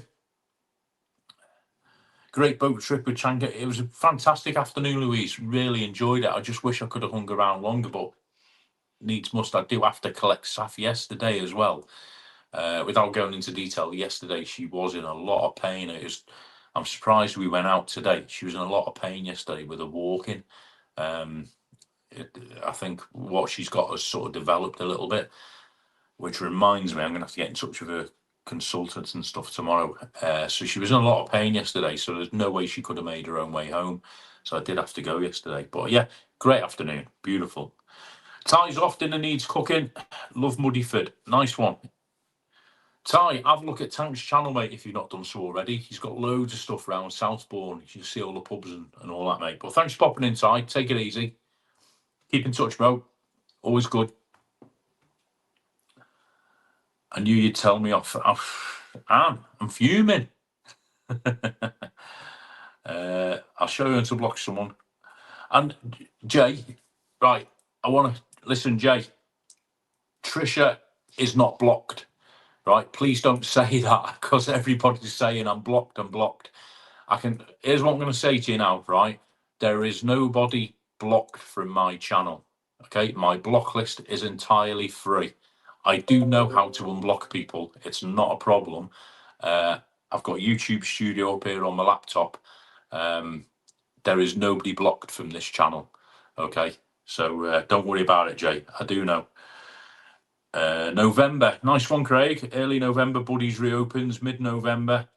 Great boat trip with Changa. It was a fantastic afternoon, Louise. Really enjoyed it. I just wish I could have hung around longer, but needs must. I do have to collect Saf yesterday as well. Without going into detail, yesterday she was in a lot of pain. I'm surprised we went out today. She was in a lot of pain yesterday with her walking. I think what she's got has sort of developed a little bit, which reminds me, I'm going to have to get in touch with her consultants and stuff tomorrow. So she was in a lot of pain yesterday, so there's no way she could have made her own way home. So I did have to go yesterday. But yeah, great afternoon. Beautiful. Ty's off, dinner needs cooking. Love Muddyford. Nice one. Ty, have a look at Tank's channel, mate, if you've not done so already. He's got loads of stuff around Southbourne. You can see all the pubs and all that, mate. But thanks for popping in, Ty. Take it easy. Keep in touch, bro. Always good. I knew you'd tell me off. I'm fuming. I'll show you how to block someone. And Jay, right, I want to listen, Jay. Trisha is not blocked, right? Please don't say that, because everybody's saying I'm blocked. Here's what I'm going to say to you now, right? There is nobody blocked from my channel. Okay, my block list is entirely free. I do know how to unblock people. It's not a problem. I've got YouTube Studio up here on my laptop. There is nobody blocked from this channel. Okay, so don't worry about it, Jay. I do know. November, nice one, Craig. Early November, Buddies reopens. Mid-November.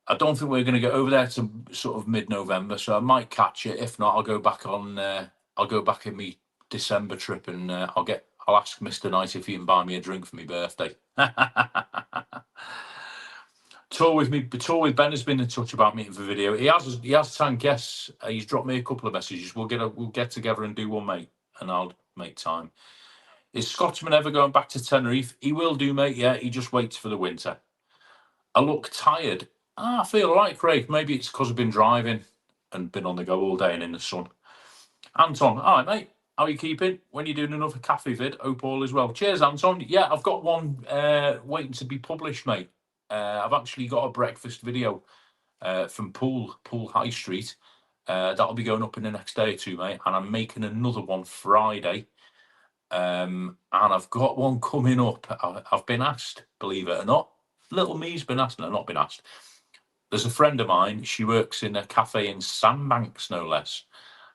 I don't think we're going to get over there to sort of mid-November, so I might catch it. If not, I'll go back on. I'll go back in my December trip, and I'll ask Mr. Knight if he can buy me a drink for my birthday. Tour with Ben has been in touch about meeting for video. He has Tank, yes. He's dropped me a couple of messages. We'll get together and do one, mate, and I'll make time. Is Scotsman ever going back to Tenerife? He will do, mate. Yeah, he just waits for the winter. I look tired. I feel all right, Craig. Maybe it's because I've been driving and been on the go all day and in the sun. Anton, all right, mate. How are you keeping? When you're doing another cafe vid, hope all is well. Cheers, Anton. Yeah, I've got one waiting to be published, mate. I've actually got a breakfast video from Poole High Street. That'll be going up in the next day or two, mate. And I'm making another one Friday. And I've got one coming up. I've been asked, believe it or not. Little me's been asked. No, not been asked. There's a friend of mine. She works in a cafe in Sandbanks, no less.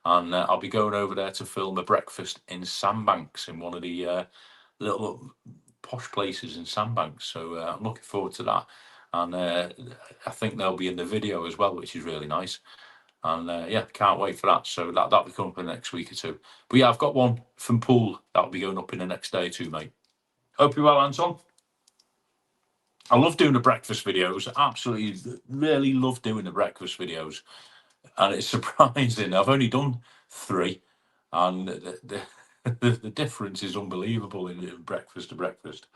And I'll be going over there to film a breakfast in Sandbanks, in one of the little posh places in Sandbanks. So I'm looking forward to that. And I think they'll be in the video as well, which is really nice. And yeah, can't wait for that. So that'll be coming up in the next week or two. But yeah, I've got one from Poole that'll be going up in the next day or two, mate. Hope you're well, Anton. I love doing the breakfast videos. Absolutely, really love doing the breakfast videos. And it's surprising. I've only done 3, and the difference is unbelievable in breakfast to breakfast.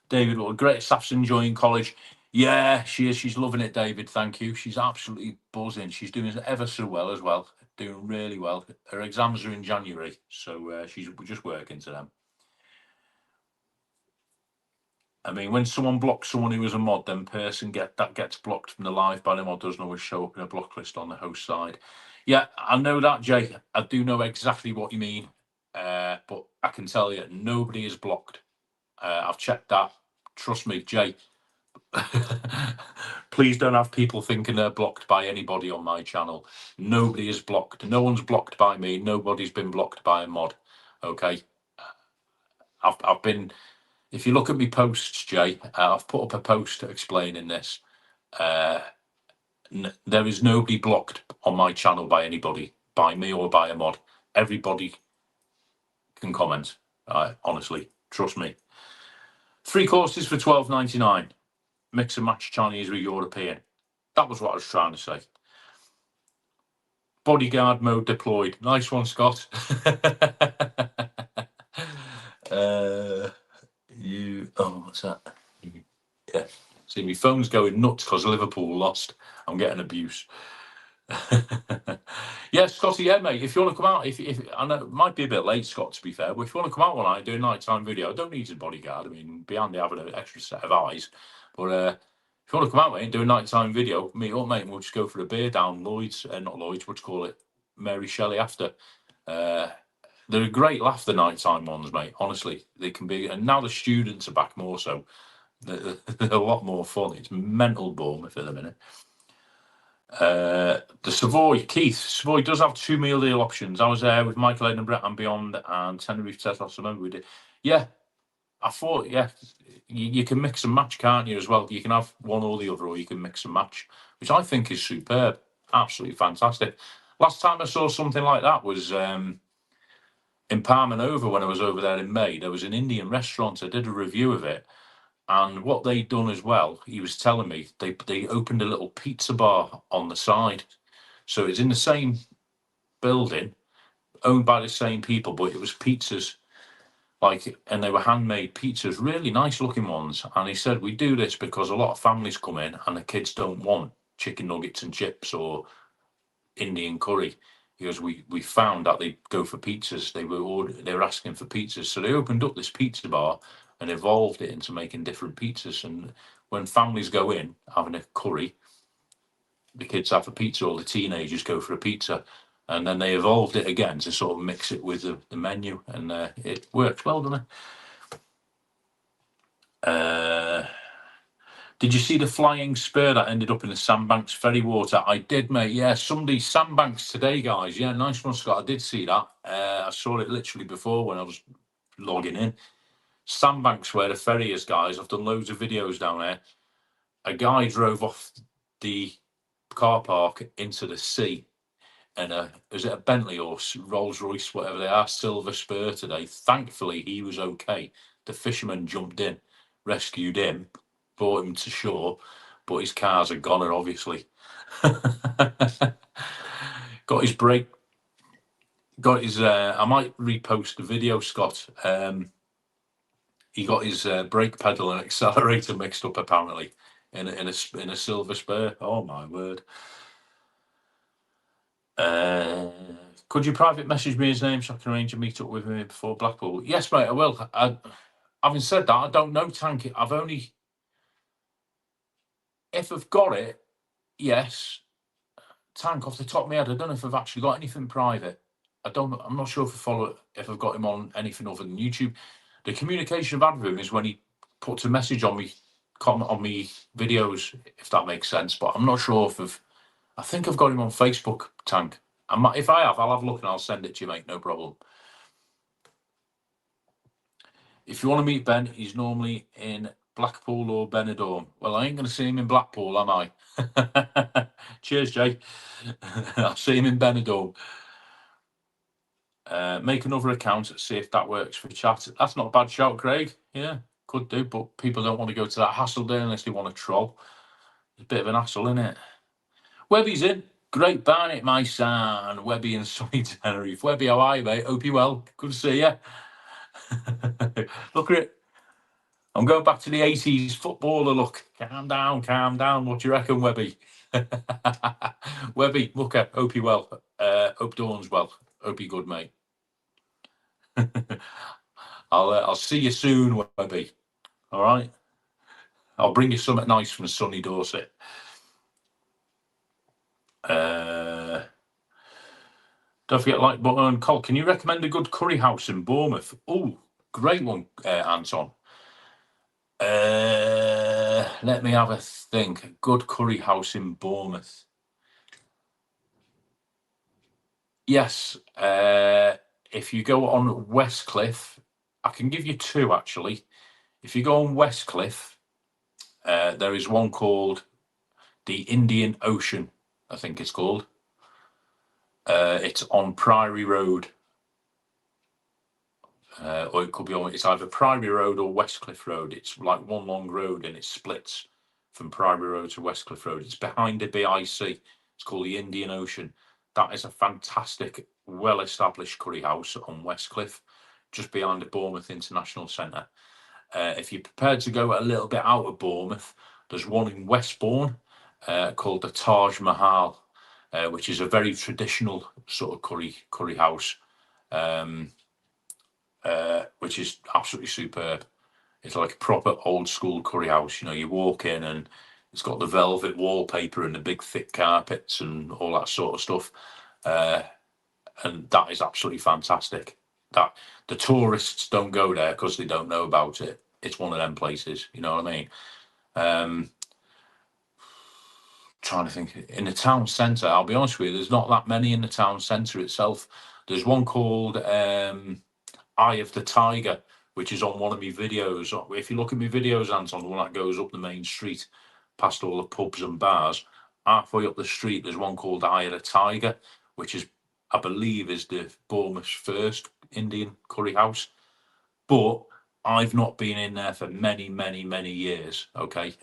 David, well, great staff's enjoying college. Yeah, she is. She's loving it, David. Thank you. She's absolutely buzzing. She's doing ever so well as well. Doing really well. Her exams are in January, so we're just working to them. I mean, when someone blocks someone who is a mod, then person gets blocked from the live, but the mod doesn't always show up in a block list on the host side. Yeah, I know that, Jay. I do know exactly what you mean, but I can tell you, nobody is blocked. I've checked that. Trust me, Jay. Please don't have people thinking they're blocked by anybody on my channel. Nobody is blocked. No one's blocked by me. Nobody's been blocked by a mod. Okay. I've been. If you look at me posts, Jay, I've put up a post explaining this. There is nobody blocked on my channel by anybody, by me or by a mod. Everybody can comment. Honestly, trust me. 3 courses for $12.99. Mix and match Chinese with European. That was what I was trying to say. Bodyguard mode deployed. Nice one, Scott. What's that? Yeah. See, my phone's going nuts because Liverpool lost. I'm getting abuse. Yeah, Scotty, yeah, mate. If you want to come out, if I know it might be a bit late, Scott, to be fair, but if you want to come out one night and do a nighttime video, I don't need a bodyguard. I mean, beyond having an extra set of eyes. But if you want to come out, mate, and do a nighttime video, meet up, mate, and we'll just go for a beer down Lloyd's, not Lloyd's, what do you call it? Mary Shelley after. They're a great laugh, the nighttime ones, mate. Honestly, they can be. And now the students are back more so. They're a lot more fun. It's mental Bournemouth at the minute. The Savoy, Keith. Savoy does have 2 meal deal options. I was there with Michael Edinburgh and Beyond and Tenerife Tesla. Remember we did. Yeah, I thought, yeah, you can mix and match, can't you, as well? You can have one or the other, or you can mix and match, which I think is superb. Absolutely fantastic. Last time I saw something like that was in Palmanova when I was over there in May. There was an Indian restaurant. I did a review of it. And what they'd done as well, he was telling me, they opened a little pizza bar on the side. So it's in the same building, owned by the same people, but it was pizzas, and they were handmade pizzas, really nice looking ones. And he said, we do this because a lot of families come in and the kids don't want chicken nuggets and chips or Indian curry. Because we found that they go for pizzas. They were asking for pizzas. So they opened up this pizza bar and evolved it into making different pizzas. And when families go in having a curry, the kids have a pizza, or the teenagers go for a pizza. And then they evolved it again to sort of mix it with the menu, and it worked well, doesn't it? Did you see the flying spur that ended up in the Sandbanks ferry water? I did, mate. Yeah, somebody Sandbanks today, guys. Yeah, nice one, Scott. I did see that. I saw it literally before when I was logging in. Sandbanks, where the ferry is, guys. I've done loads of videos down there. A guy drove off the car park into the sea, and was it a Bentley or Rolls Royce, whatever they are, silver spur today. Thankfully, he was okay. The fisherman jumped in, rescued him, brought him to shore, but his cars are gone, obviously. Got his brake. Got his. I might repost the video, Scott. He got his brake pedal and accelerator mixed up, apparently, in a silver spur. Oh my word! Could you private message me his name so I can arrange a meet up with him before Blackpool? Yes, mate, I will. Having said that, I don't know, Tank. If I've got it, yes. Tank, off the top of my head, I don't know if I've actually got anything private. I'm not sure if I've got him on anything other than YouTube. The communication I've had with him is when he puts a message on me, comment on me videos, if that makes sense. But I'm not sure I think I've got him on Facebook, Tank. If I have, I'll have a look and I'll send it to you, mate. No problem. If you want to meet Ben, he's normally in Blackpool or Benidorm. Well, I ain't going to see him in Blackpool, am I? Cheers, Jay. I'll see him in Benidorm. Make another account, see if that works for chat. That's not a bad shout, Craig. Yeah, could do, but people don't want to go to that hassle there unless they want to troll. It's a bit of an hassle, isn't it? Webby's in. Great Barnet, my son. Webby and sunny Tenerife. Webby, how are you, mate? Hope you're well. Good to see you. Look at it. I'm going back to the 80s footballer look. Calm down, calm down. What do you reckon, Webby? Webby, look at. Hope you're well. Hope Dawn's well. Hope you're good, mate. I'll see you soon, Webby. All right. I'll bring you something nice from sunny Dorset. Don't forget like button. Col, can you recommend a good curry house in Bournemouth? Oh, great one, Anton. Let me have a think. Good curry house in Bournemouth. Yes. If you go on Westcliff, I can give you two actually. If you go on Westcliff, there is one called the Indian Ocean, I think it's called. It's on Priory Road. Or it could be it's either Priory Road or Westcliff Road. It's like one long road and it splits from Priory Road to Westcliff Road. It's behind the BIC. It's called the Indian Ocean. That is a fantastic, well-established curry house on Westcliff, just behind the Bournemouth International Centre. If you're prepared to go a little bit out of Bournemouth, there's one in Westbourne called the Taj Mahal, which is a very traditional sort of curry house. Which is absolutely superb. It's like a proper old school curry house. You know, you walk in and it's got the velvet wallpaper and the big thick carpets and all that sort of stuff. And that is absolutely fantastic. That the tourists don't go there because they don't know about it. It's one of them places, you know what I mean? Trying to think. In the town centre, I'll be honest with you, there's not that many in the town centre itself. There's one called Eye of the Tiger, which is on one of my videos. If you look at my videos, Anton, the one that goes up the main street past all the pubs and bars, halfway up the street, there's one called Eye of the Tiger, which is, I believe, is the Bournemouth's first Indian curry house. But I've not been in there for many, many, many years. Okay,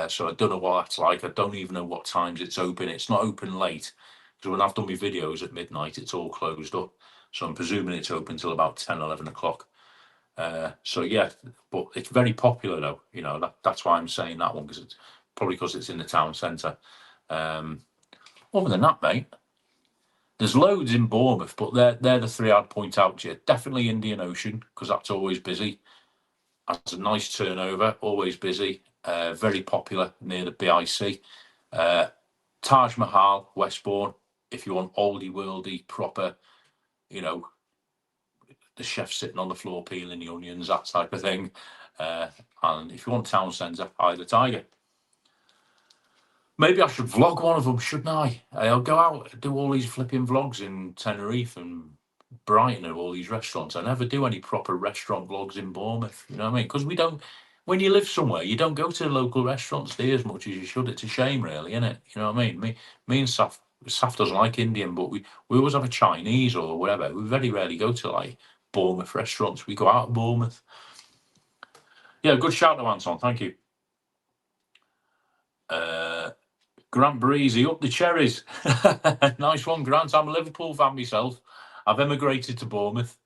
so I don't know what that's like. I don't even know what times it's open. It's not open late, because when I've done my videos at midnight, it's all closed up. So I'm presuming it's open till about 10, 11 o'clock. So yeah, but it's very popular though. That's why I'm saying that one, because it's probably because it's in the town centre. Other than that, mate, there's loads in Bournemouth, but they're the three I'd point out to you. Definitely Indian Ocean, because that's always busy. Has a nice turnover, always busy. Very popular near the BIC. Taj Mahal, Westbourne. If you want oldie worldy, proper, the chef sitting on the floor peeling the onions, that type of thing. And if you want town centre, Isle Tiger. Maybe I should vlog one of them, shouldn't I? I'll go out and do all these flipping vlogs in Tenerife and Brighton and all these restaurants. I never do any proper restaurant vlogs in Bournemouth. You know what I mean? Because we don't. When you live somewhere, you don't go to the local restaurants there as much as you should. It's a shame, really, isn't it? You know what I mean? Me and Saf doesn't like Indian, but we always have a Chinese or whatever. We very rarely go to like Bournemouth restaurants. We go out of Bournemouth. Yeah, good shout to Anton. Thank you. Grant Breezy, up the cherries. Nice one, Grant. I'm a Liverpool fan myself. I've emigrated to Bournemouth.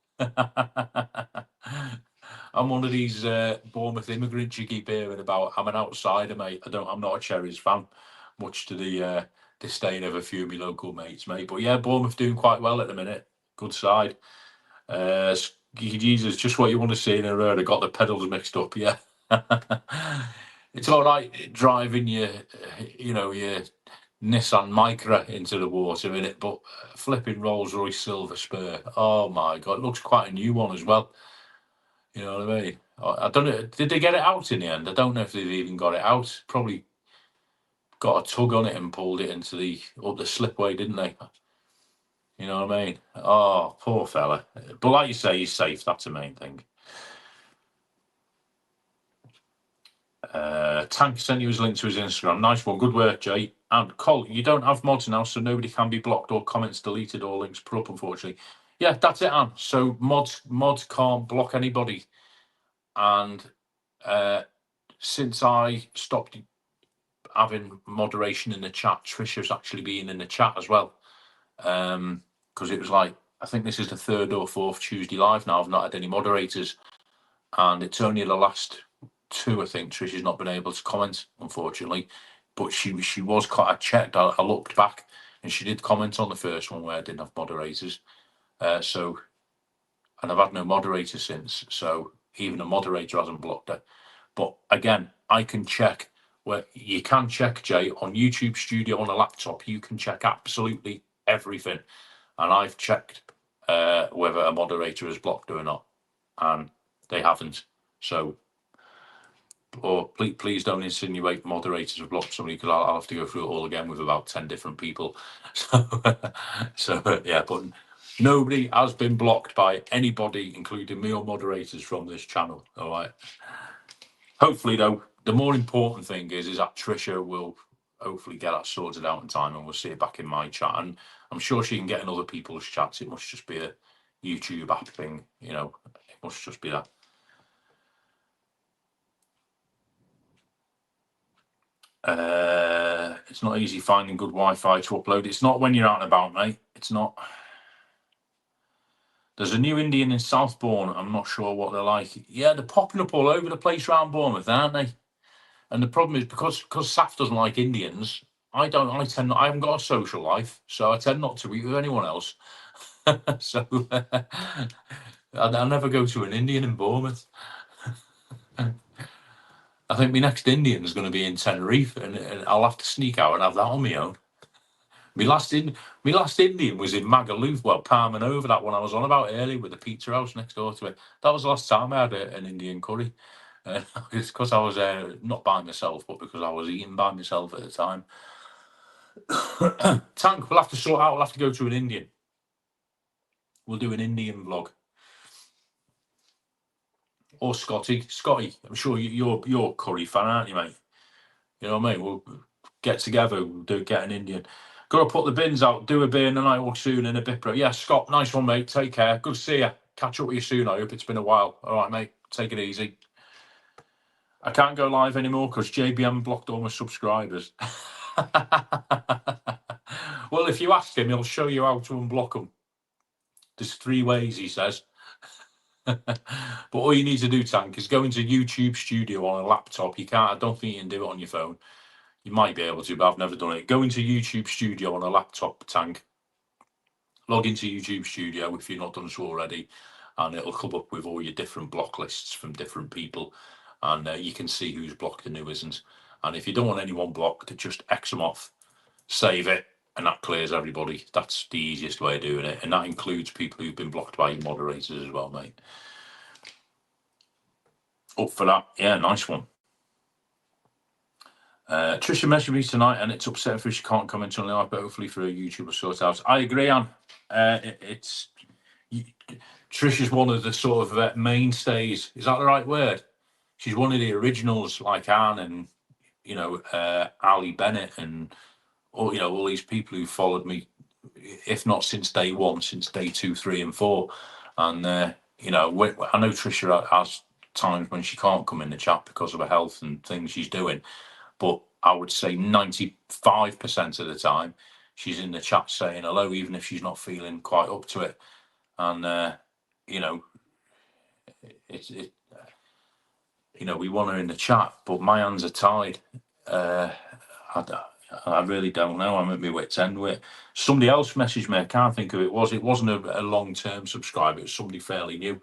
I'm one of these Bournemouth immigrants you keep hearing about. I'm an outsider, mate. I'm not a Cherries fan, much to the disdain of a few of my local mates, mate. But yeah, Bournemouth doing quite well at the minute. Good side. Jesus, just what you want to see in a road. I got the pedals mixed up. Yeah. It's all right driving your Nissan Micra into the water in it, but flipping Rolls Royce Silver Spur. Oh my God, it looks quite a new one as well. You know what I mean? I don't know. Did they get it out in the end? I don't know if they've even got it out. Probably got a tug on it and pulled it up the slipway, didn't they? You know what I mean? Oh, poor fella. But like you say, he's safe. That's the main thing. Tank sent you his link to his Instagram. Nice one. Good work, Jay. And Cole, you don't have mods now, so nobody can be blocked or comments deleted or links put up, unfortunately. Yeah, that's it, Anne. So mods can't block anybody. And since I stopped having moderation in the chat, Trisha's actually been in the chat as well. Because it was like, I think this is the third or fourth Tuesday live now. I've not had any moderators. And it's only the last two, I think, Trisha's not been able to comment, unfortunately. But she was quite. I checked. I looked back, and she did comment on the first one where I didn't have moderators. And I've had no moderator since. So even a moderator hasn't blocked her. But again, I can check. Where you can check, Jay, on YouTube Studio on a laptop. You can check absolutely everything, and I've checked whether a moderator has blocked her or not, and they haven't. So. Or please don't insinuate moderators have blocked somebody, because I'll have to go through it all again with about 10 different people. So yeah, but nobody has been blocked by anybody, including me or moderators, from this channel. All right. Hopefully, though, the more important thing is that Trisha will hopefully get that sorted out in time, and we'll see it back in my chat. And I'm sure she can get in other people's chats. It must just be a YouTube app thing, it must just be that. It's not easy finding good Wi-Fi to upload. It's not when you're out and about, mate. It's not. There's a new Indian in Southbourne. I'm not sure what they're like. Yeah, they're popping up all over the place around Bournemouth, aren't they? And the problem is because Saf doesn't like Indians. I haven't got a social life, so I tend not to eat with anyone else. So I never go to an Indian in Bournemouth. I think my next Indian is going to be in Tenerife, and I'll have to sneak out and have that on my own. My last Indian was in Magaluf, Palm Over, that one I was on about earlier with the pizza house next door to it. That was the last time I had an Indian curry. It's because I was not by myself, but because I was eating by myself at the time. Tank, we'll have to sort out. We'll have to go to an Indian. We'll do an Indian vlog. Or Scotty, I'm sure you're curry fan, aren't you, mate? You know what I mean? We'll get together. We'll get an Indian. Got to put the bins out, do a bin, and I will soon in a bit, bro. Yeah, Scott, nice one, mate. Take care. Good to see you. Catch up with you soon. I hope it's been a while. All right, mate. Take it easy. I can't go live anymore because JBM blocked all my subscribers. Well, if you ask him, he'll show you how to unblock them. There's 3 ways, he says. But all you need to do, Tank, is go into YouTube Studio on a laptop. You can't. I don't think you can do it on your phone. You might be able to, but I've never done it. Go into YouTube Studio on a laptop, Tank. Log into YouTube Studio if you've not done so already, and it'll come up with all your different block lists from different people, and you can see who's blocked and who isn't. And if you don't want anyone blocked, just X them off, save it, and that clears everybody. That's the easiest way of doing it, and that includes people who've been blocked by your moderators as well, mate. Up for that? Yeah, nice one. Trisha messaged me tonight, and it's upsetting for she can't comment on live, but hopefully for a YouTuber sort out. I agree, Anne. Trisha's one of the sort of mainstays. Is that the right word? She's one of the originals, like Anne and Ali Bennett and all these people who followed me, if not since day 1, since day 2, 3, and 4. And I know Trisha has times when she can't come in the chat because of her health and things she's doing, but I would say 95% of the time she's in the chat saying hello, even if she's not feeling quite up to it. And we want her in the chat, but my hands are tied. I really don't know. I'm at my wit's end with it. Somebody else messaged me. I can't think who it was. It wasn't a long-term subscriber. It was somebody fairly new.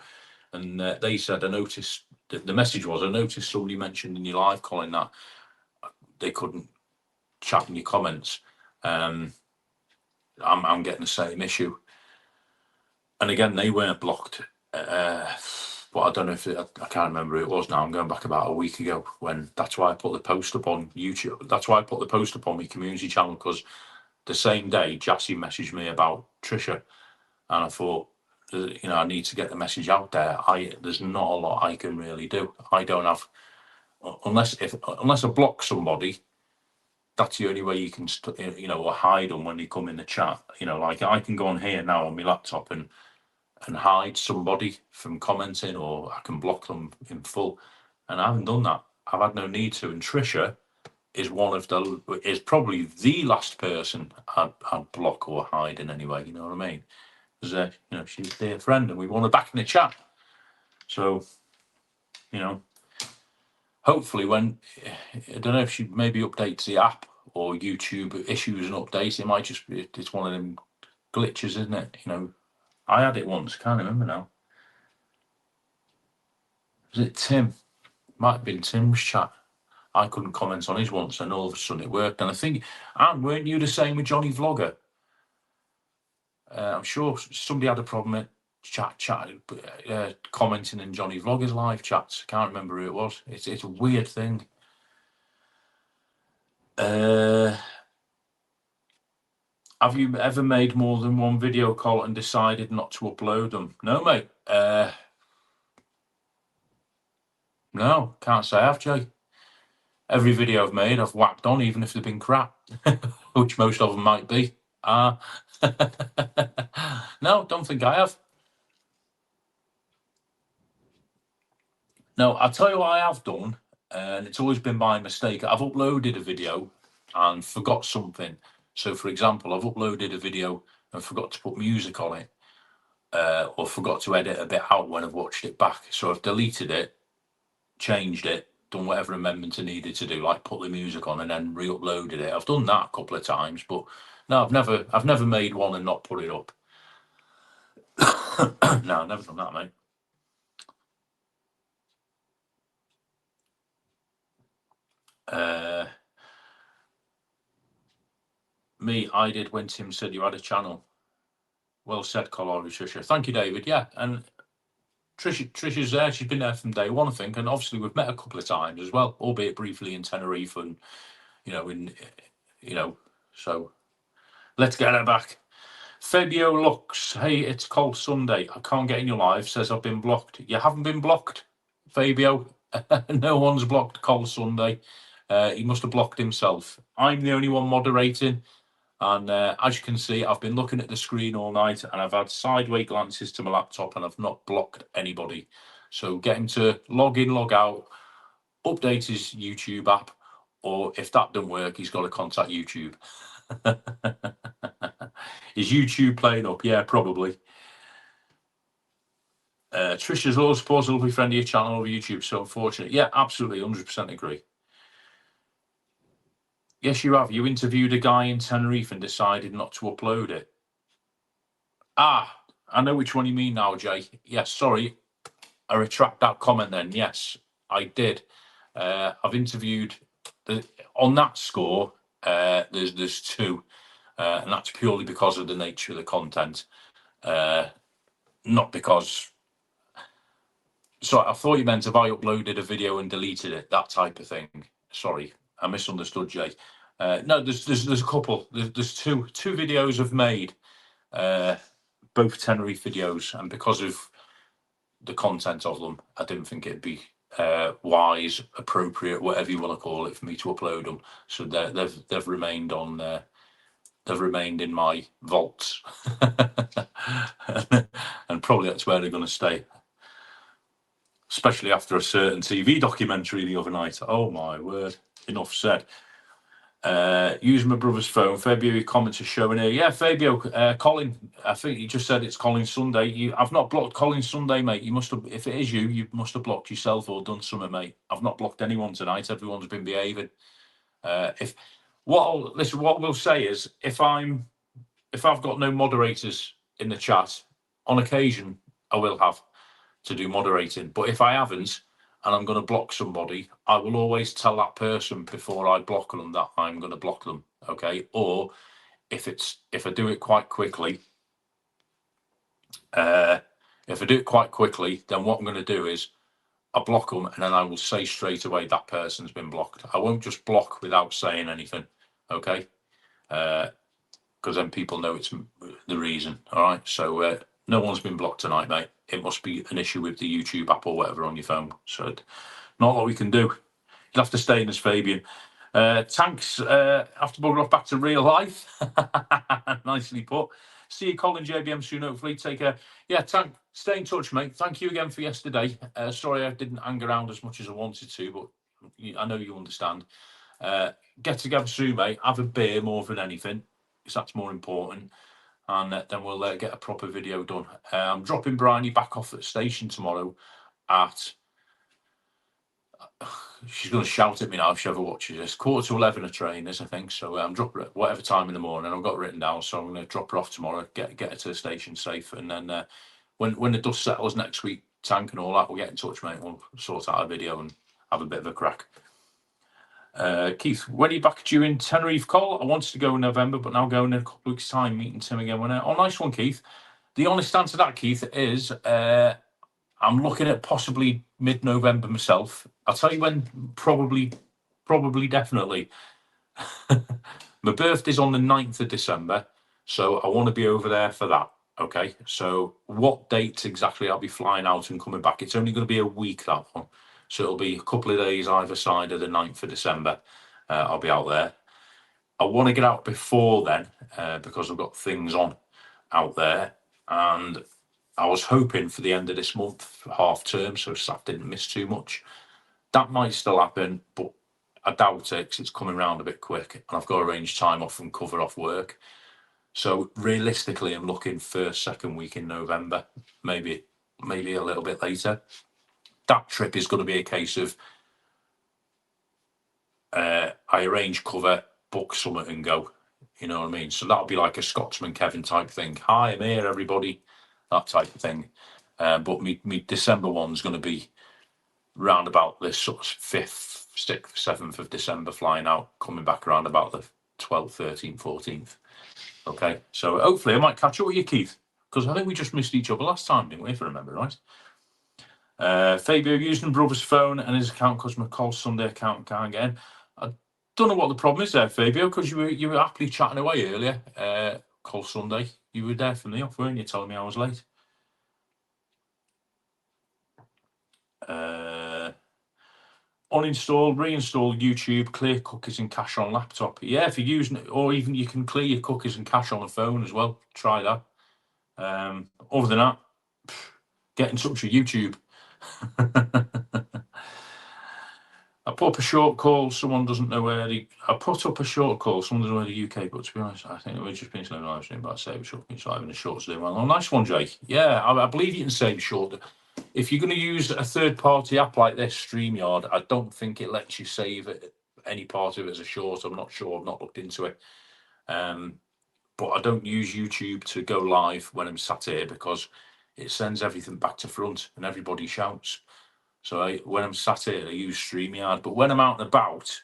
And they said, I noticed, the message was, I noticed somebody mentioned in your live, Colin, that they couldn't chat in your comments. I'm getting the same issue. And again, they weren't blocked. But I don't know if I can't remember who it was now. I'm going back about a week ago when that's why I put the post up on YouTube. That's why I put the post up on my community channel, because the same day Jassy messaged me about Trisha, and I thought, I need to get the message out there. There's not a lot I can really do. I don't have, unless I block somebody. That's the only way you can, or hide them when they come in the chat. Like I can go on here now on my laptop and hide somebody from commenting, or I can block them in full. And I haven't done that. I've had no need to. And Trisha is is probably the last person I'd block or hide in any way. You know what I mean? Because she's a dear friend, and we want her back in the chat. So, hopefully when, I don't know if she maybe updates the app or YouTube issues and updates, it might just be, it's one of them glitches, isn't it? I had it once, can't remember now. Was it Tim? Might have been Tim's chat. I couldn't comment on his once, and all of a sudden it worked. And I think, Anne, weren't you the same with Johnny Vlogger? I'm sure somebody had a problem with commenting in Johnny Vlogger's live chats. Can't remember who it was. It's a weird thing. Have you ever made more than one video call and decided not to upload them? No, mate. No, can't say I have, Jay. Every video I've made, I've whacked on, even if they've been crap, which most of them might be. No, don't think I have. No, I'll tell you what I have done, and it's always been my mistake. I've uploaded a video and forgot something. So, for example, I've uploaded a video and forgot to put music on it, or forgot to edit a bit out when I've watched it back. So I've deleted it, changed it, done whatever amendments I needed to do, like put the music on and then re-uploaded it. I've done that a couple of times, but no, I've never made one and not put it up. No, I've never done that, mate. Me, I did when Tim said you had a channel. Well said, Colin, Trisha. Thank you, David. Yeah, and Trisha's there. She's been there from day 1, I think, and obviously we've met a couple of times as well, albeit briefly in Tenerife, and so let's get her back. Fabio Lux, hey, it's cold Sunday. I can't get in your live. Says I've been blocked. You haven't been blocked, Fabio. No one's blocked Cold Sunday. He must have blocked himself. I'm the only one moderating. And as you can see, I've been looking at the screen all night and I've had sideways glances to my laptop and I've not blocked anybody. So get him to log in, log out, update his YouTube app, or if that doesn't work, he's got to contact YouTube. Is YouTube playing up? Yeah, probably. Trisha's always supposed to lovely friend of your channel over YouTube, so unfortunate. Yeah, absolutely, 100% agree. Yes, you have. You interviewed a guy in Tenerife and decided not to upload it. Ah, I know which one you mean now, Jay. Yes, sorry. I retract that comment then. Yes, I did. I've interviewed on that score. There's two, and that's purely because of the nature of the content, not because. So I thought you meant if I uploaded a video and deleted it, that type of thing. Sorry, I misunderstood, Jay. No, there's a couple. There's two videos I've made, both Tenerife videos, and because of the content of them, I didn't think it'd be wise, appropriate, whatever you want to call it, for me to upload them. So they've remained on. They've remained in my vaults, and probably that's where they're going to stay. Especially after a certain TV documentary the other night. Oh my word! Enough said. Using my brother's phone. Fabio, your comments are showing here. Yeah, Fabio, Colin. I think you just said it's Colin Sunday. I've not blocked Colin Sunday, mate. You must have. If it is you, you must have blocked yourself or done something, mate. I've not blocked anyone tonight. Everyone's been behaving. What we'll say is if I've got no moderators in the chat, on occasion I will have to do moderating. But if I haven't, and I'm going to block somebody, I will always tell that person before I block them that I'm going to block them. Okay. Or if I do it quite quickly, then what I'm going to do is I block them and then I will say straight away that person's been blocked. I won't just block without saying anything. Okay. Because then people know it's the reason. All right. So no one's been blocked tonight, mate. It must be an issue with the YouTube app or whatever on your phone. So not what we can do. You'll have to stay in as Fabian. Tanks have to bugger off back to real life. Nicely put. See you, Colin JBM, soon, hopefully. Take care. Yeah, Tank, stay in touch, mate. Thank you again for yesterday. Sorry I didn't hang around as much as I wanted to, but I know you understand. Get together soon, mate. Have a beer more than anything, because that's more important. And then we'll get a proper video done. I'm dropping Bryony back off at the station tomorrow at... She's going to shout at me now if she ever watches this. 10:45 a train is, I think. So I'm dropping her at whatever time in the morning. I've got it written down, so I'm going to drop her off tomorrow, get her to the station safe, and then when the dust settles next week, Tank and all that, we'll get in touch, mate. We'll sort out a video and have a bit of a crack. Keith, when are you back due in Tenerife, Cole? I wanted to go in November, but now going in a couple of weeks' time, meeting Tim again. Oh, nice one, Keith. The honest answer to that, Keith, is I'm looking at possibly mid-November myself. I'll tell you when, probably, definitely. My birthday's on the 9th of December, so I want to be over there for that. Okay, so what dates exactly I'll be flying out and coming back? It's only going to be a week, that one. So it'll be a couple of days either side of the 9th of December. I'll be out there. I want to get out before then because I've got things on out there. And I was hoping for the end of this month, half term, so staff didn't miss too much. That might still happen, but I doubt it because it's coming around a bit quick and I've got to arrange time off and cover off work. So realistically, I'm looking first, second week in November, maybe a little bit later. That trip is going to be a case of I arrange cover, book summit and go. You know what I mean? So that'll be like a Scotsman Kevin type thing. Hi, I'm here, everybody. That type of thing. But me December one's going to be round about this sort of 5th, 6th, 7th of December, flying out, coming back around about the 12th, 13th, 14th. Okay, so hopefully I might catch up with you, Keith, because I think we just missed each other last time, didn't we, if I remember right? Fabio using brother's phone and his account because my call Sunday account can't get in. I don't know what the problem is there, Fabio, because you were happily chatting away earlier. Call Sunday, you were there for me off, weren't you, telling me I was late? Uninstall, reinstall YouTube, clear cookies and cache on laptop. Yeah, if you're using it, or even you can clear your cookies and cache on the phone as well. Try that. Other than that, get in touch with YouTube. I put up a short call, someone doesn't know where the... I put up a short call, someone doesn't know where the UK, but to be honest, I think we're just being slow live stream, but I say we should be having a short doing well. Oh, nice one, Jake. Yeah, I believe you can save short. If you're going to use a third-party app like this, StreamYard, I don't think it lets you save it, any part of it as a short. I'm not sure. I've not looked into it. But I don't use YouTube to go live when I'm sat here because it sends everything back to front and everybody shouts. So when I'm sat here, I use StreamYard. But when I'm out and about,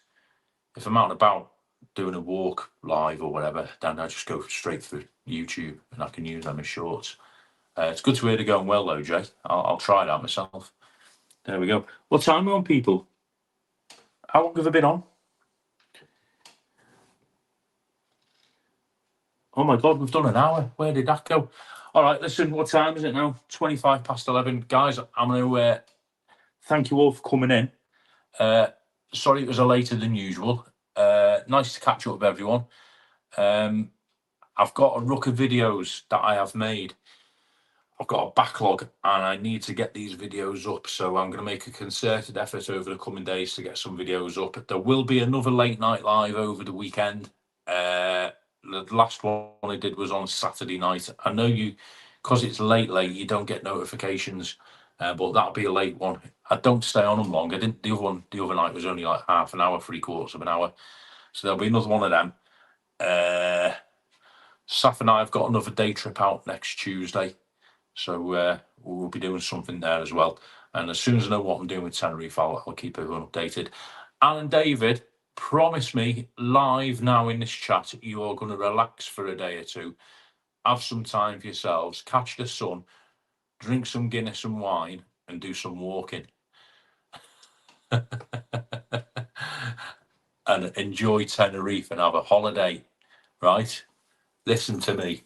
if I'm out and about doing a walk live or whatever, then I just go straight through YouTube and I can use them as shorts. It's good to hear they're going well, though, Jay. I'll try it out myself. There we go. What time are we on, people? How long have I been on? Oh, my God, we've done an hour. Where did that go? All right, listen, what time is it now? 25 past 11. Guys, I'm going to thank you all for coming in. Sorry it was later than usual. Nice to catch up with everyone. I've got a ruck of videos that I have made. I've got a backlog and I need to get these videos up. So I'm going to make a concerted effort over the coming days to get some videos up. There will be another late night live over the weekend. The last one I did was on Saturday night. I know you, because it's late, you don't get notifications, but that'll be a late one. I don't stay on them long. I didn't. The other night was only like half an hour, 3/4 of an hour. So there'll be another one of them. Saf and I have got another day trip out next Tuesday. So we'll be doing something there as well. And as soon as I know what I'm doing with Tenerife, I'll keep everyone updated. Alan David, promise me live now in this chat, you are going to relax for a day or two, have some time for yourselves, catch the sun, drink some Guinness and wine, and do some walking. And enjoy Tenerife and have a holiday, right? Listen to me.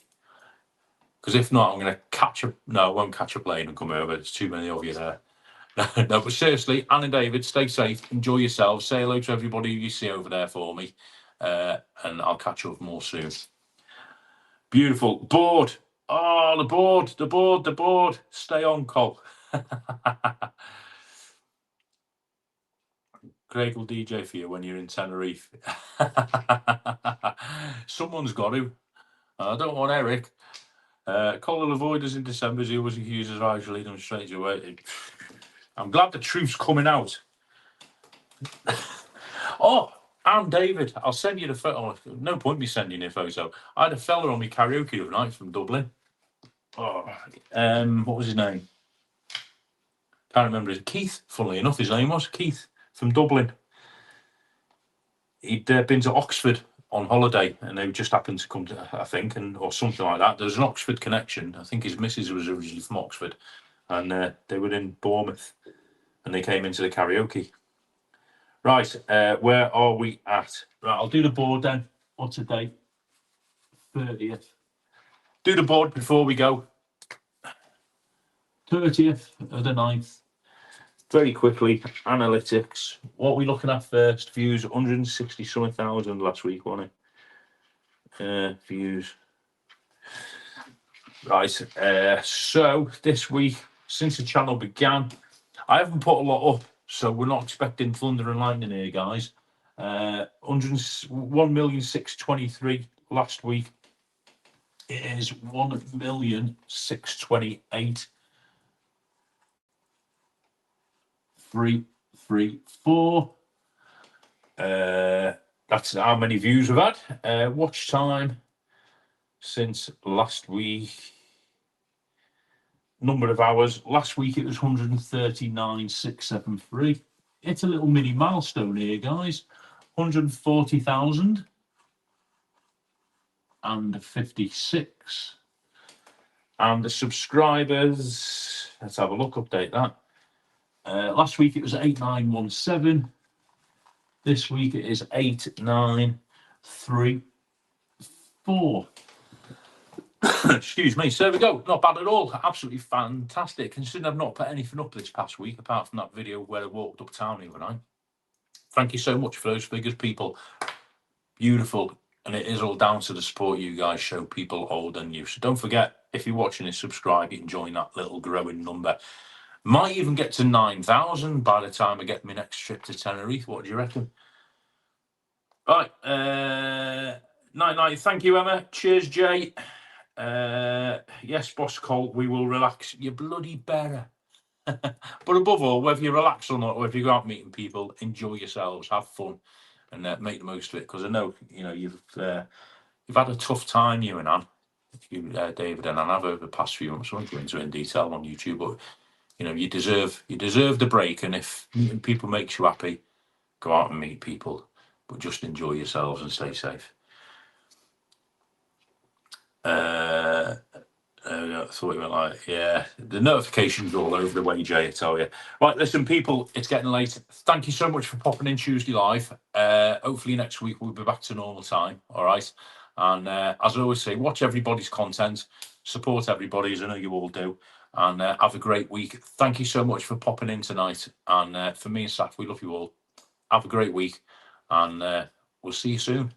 Because if not, I'm going to I won't catch a plane and come over. There's too many of you there. No, but seriously, Anne and David, stay safe. Enjoy yourselves. Say hello to everybody you see over there for me. And I'll catch up more soon. Beautiful. Board. Oh, the board. Stay on, Col. Craig will DJ for you when you're in Tenerife. Someone's got to. I don't want Eric. Cole will avoid us in December as he always accuses Irish lead them straight away. I'm glad the truth's coming out. Oh, I'm David. I'll send you the photo. No point me sending you a photo. I had a fella on me karaoke the other night from Dublin. Oh, what was his name? Can't remember. Keith, funnily enough, his name was Keith from Dublin. He'd been to Oxford on holiday, and they just happened to come to, I think, or something like that. There's an Oxford connection. I think his missus was originally from Oxford, and they were in Bournemouth, and they came into the karaoke. Right, where are we at? Right, I'll do the board then. What's the date? 30th. Do the board before we go. 30th of the 9th. Very quickly, analytics. What are we looking at first? Views, 160-something thousand last week, wasn't it? Views. Right, so this week, since the channel began, I haven't put a lot up, so we're not expecting thunder and lightning here, guys. 1,623,000 last week. It is 1,628,334. That's how many views we've had. Watch time since last week. Number of hours. Last week it was 139,673. It's a little mini milestone here, guys. 140,056. And the subscribers, let's have a look, update that. Last week it was 8917. This week it is 8934. Excuse me. So there we go. Not bad at all. Absolutely fantastic. Considering I've not put anything up this past week, apart from that video where I walked uptown the other night. Thank you so much for those figures, people. Beautiful. And it is all down to the support you guys show people older than you. So don't forget, if you're watching this, subscribe. You can join that little growing number. Might even get to 9,000 by the time I get my next trip to Tenerife. What do you reckon? Right. Night. Thank you, Emma. Cheers, Jay. Yes, Boss Colt, we will relax. You bloody better. But above all, whether you relax or not, or if you go out meeting people, enjoy yourselves, have fun, and make the most of it. Because I know, you've had a tough time, you and Anne, David and Anne, have over the past few months. I won't go into it in detail on YouTube, but you deserve the break. And if meeting people makes you happy, go out and meet people, but just enjoy yourselves and stay safe. I thought you were like, yeah, the notifications all over the way, Jay, I tell you. Right, listen, people, it's getting late. Thank you so much for popping in Tuesday live. Hopefully next week we'll be back to normal time, all right? And as I always say, watch everybody's content, support everybody, as I know you all do, and have a great week. Thank you so much for popping in tonight. And for me and Saf, we love you all. Have a great week, and we'll see you soon.